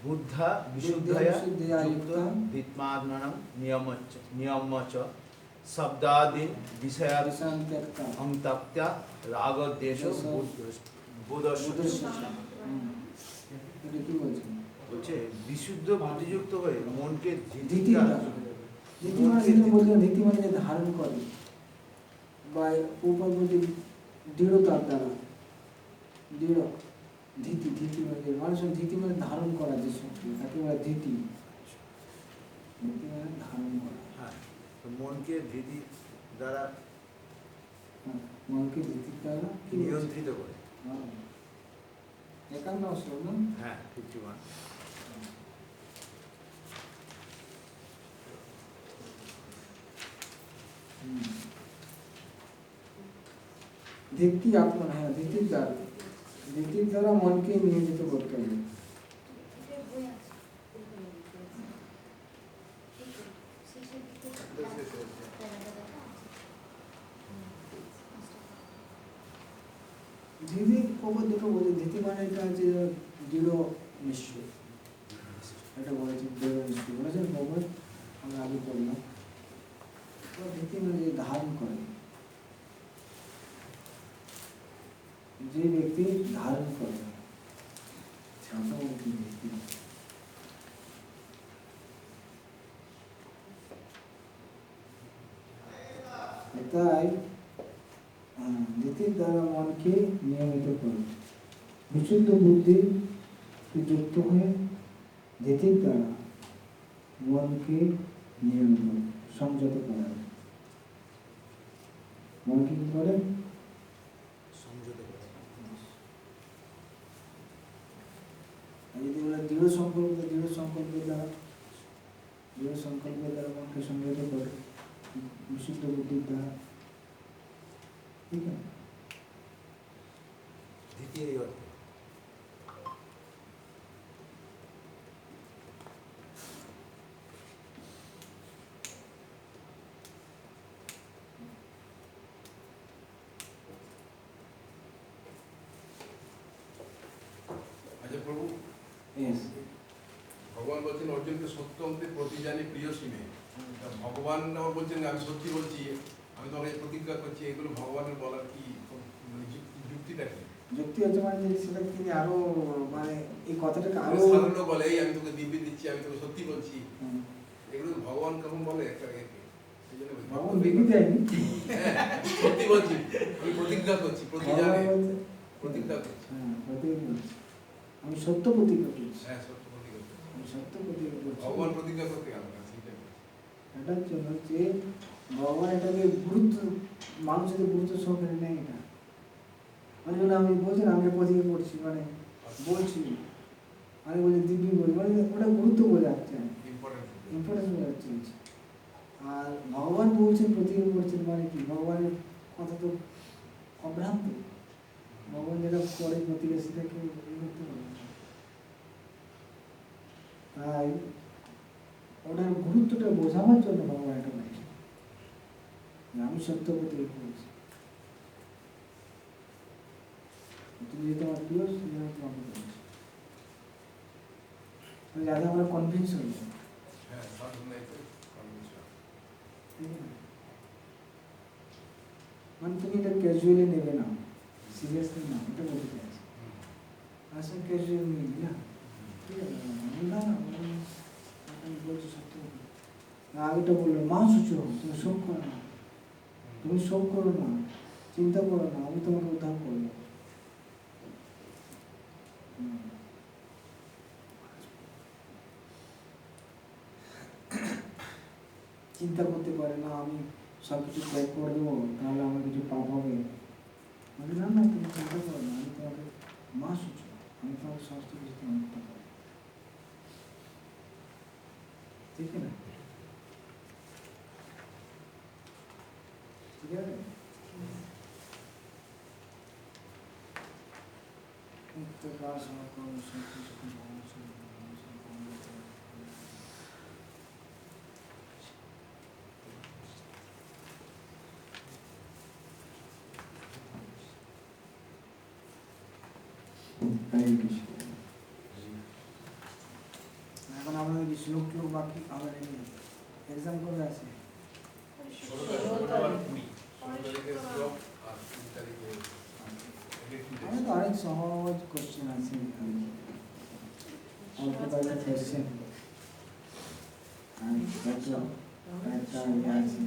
বুদ্ধা বিশুদ্ধয়া বিশুদ্ধয়া যুক্ত যুক্তম বিত্মাত্মনম নিয়মচ শব্দাদিন বিষয়া শান্ত্যক্তা অন্তপ্ত্য রাগদ্বেষ বোধস্য। এটা কি বলছে? বলছে বিশুদ্ধ বুদ্ধিযুক্ত হয়ে মনকে ধৃতি ধৃতির দ্বারা ধৃতি মানে যেটা বলছিলাম, ধৃতি মানে যে ধারণ করে বা উপর প্রতি দৃঢ়তার দ্বারা, দৃঢ় ধৃতি, ধৃতি মানে মানুষের ধৃতি মানে ধারণ করা যে শক্তি, তাকে বলে ধৃতি। ধৃতি মানে ধারণ করা। হ্যাঁ, তো মনকে ধৃতির দ্বারা মনকে ধৃতির দ্বারা নিয়ন্ত্রিত করে। 51 শ্লোক না? হ্যাঁ, 51। ধৃতি আপনার, হ্যাঁ ধৃতির দ্বারা মনকে নিয়ন্ত্রিত করতে হবে। ধৃতি প্রবাদ দুটো বলছে, ধৃতি মানে এটা হচ্ছে দৃঢ় নিশ্চয়, এটা বলেছে দৃঢ় নিশ্চয় বলেছেন প্রবাদ, আমরা আগে পড়লাম। ধৃতি মানে যে ধারণ করে, যে ব্যক্তি ধারণ করে, তাই ধৃতির দ্বারা মনকে নিয়মিত করে, বিশুদ্ধ বুদ্ধি যুক্ত হয়ে ধৃতির দ্বারা মনকে নিয়মিত সংযত করা। মনকে কি করে? সংযত করে। যদি বলে দৃঢ় সংকল্পের দ্বারা মনকে সংযত করে, বিশুদ্ধ বুদ্ধির দ্বারা, ঠিক আছে? ধৃতি এই অর্থে। আচ্ছা প্রভু, Yes. ভগবান বলছেন অর্জুনকে সত্য অন্তে প্রতিজানি প্রিয় সিনে। ভগবান আবার বলছেন আমি সত্যি বলছি, আমি তোমাকে প্রতিজ্ঞা করছি, এগুলো ভগবানের বলার কি মানে যুক্তিটা কি? যুক্তি হচ্ছে মানে যে সেটা তিনি আরো মানে এই কথাটাকে আরো সাধারণ বলে এই আমি তোকে দিব্যি দিচ্ছি, আমি তোকে সত্যি বলছি, এগুলো ভগবান কখন বলে একটা ভগবান দিব্যি দেয়নি, সত্যি বলছি, আমি প্রতিজ্ঞা করছি, প্রতিজ্ঞা করছি, আমি সত্য প্রতিজ্ঞা করছি। হ্যাঁ সত্য প্রতিজ্ঞা করছি, আমি সত্য প্রতিজ্ঞা করছি। ভগবান প্রতিজ্ঞা করতে গেল না, এটার জন্য যে ভগবান এটাকে গুরুত্ব, মানুষ যদি গুরুত্ব সহকারে নেয় এটা, মানে যেন আমি বলছি না, আমি প্রতিজ্ঞা করছি মানে বলছি, আমি বলি দিব্যি বলি, মানে ওটা গুরুত্ব বোঝাচ্ছে, ইম্পর্টেন্স বোঝাচ্ছে। আর ভগবান বলছেন প্রতিজ্ঞা করছেন মানে কি, ভগবানের কথা তো অভ্রান্ত, ভগবান যেটা করে প্রতিজ্ঞা সেটাকে করতে পারে। তাই ওটার গুরুত্বটা বোঝানোর জন্য ভগবান এটা বলছে, আমি সত্য প্রতিজ্ঞা করছি, তুমি যদি তোমার প্রিয় সেজন্য তোমাকে বলছি, যাতে আমরা কনভিন্স হয়ে যাই। মানে তুমি এটা ক্যাজুয়ালি নেবে না, সিরিয়াসলি না, এটা বলতে চাইছি। আসলে ক্যাজুয়ালি নিবি না, ঠিক আছে? না আমি বলছি সত্য। আগেটা বললো মা সুচ, তুমি শোক করো না, তুমি শোক করো না, চিন্তা করো না, আমি তোমাকে উদ্ধার করবো। চিন্তা করতে পারে না আমি সব কিছু ত্যাগ করে দেবো তাহলে আমার কিছু পাপ হবে। বলি না না তুমি চিন্তা করো না, আমি তোমাকে মা সুচ, আমি তোমাকে সমস্ত কিছু তোমাকে করতে পারি, ঠিক না? ঠিক আছে? প্রকাশ সব কিছু হরে কৃষ্ণ। এখন আমাদের কি শ্লোক টোক বাকি আমাদের এক্সাম করে আছে? 16 তারিখে শ্লোক আর 3 তারিখে আমি তো অনেক সহজ কোশ্চেন আছে, অল্প কয়েকটা কোশ্চেন আর কয়েকটা আছে।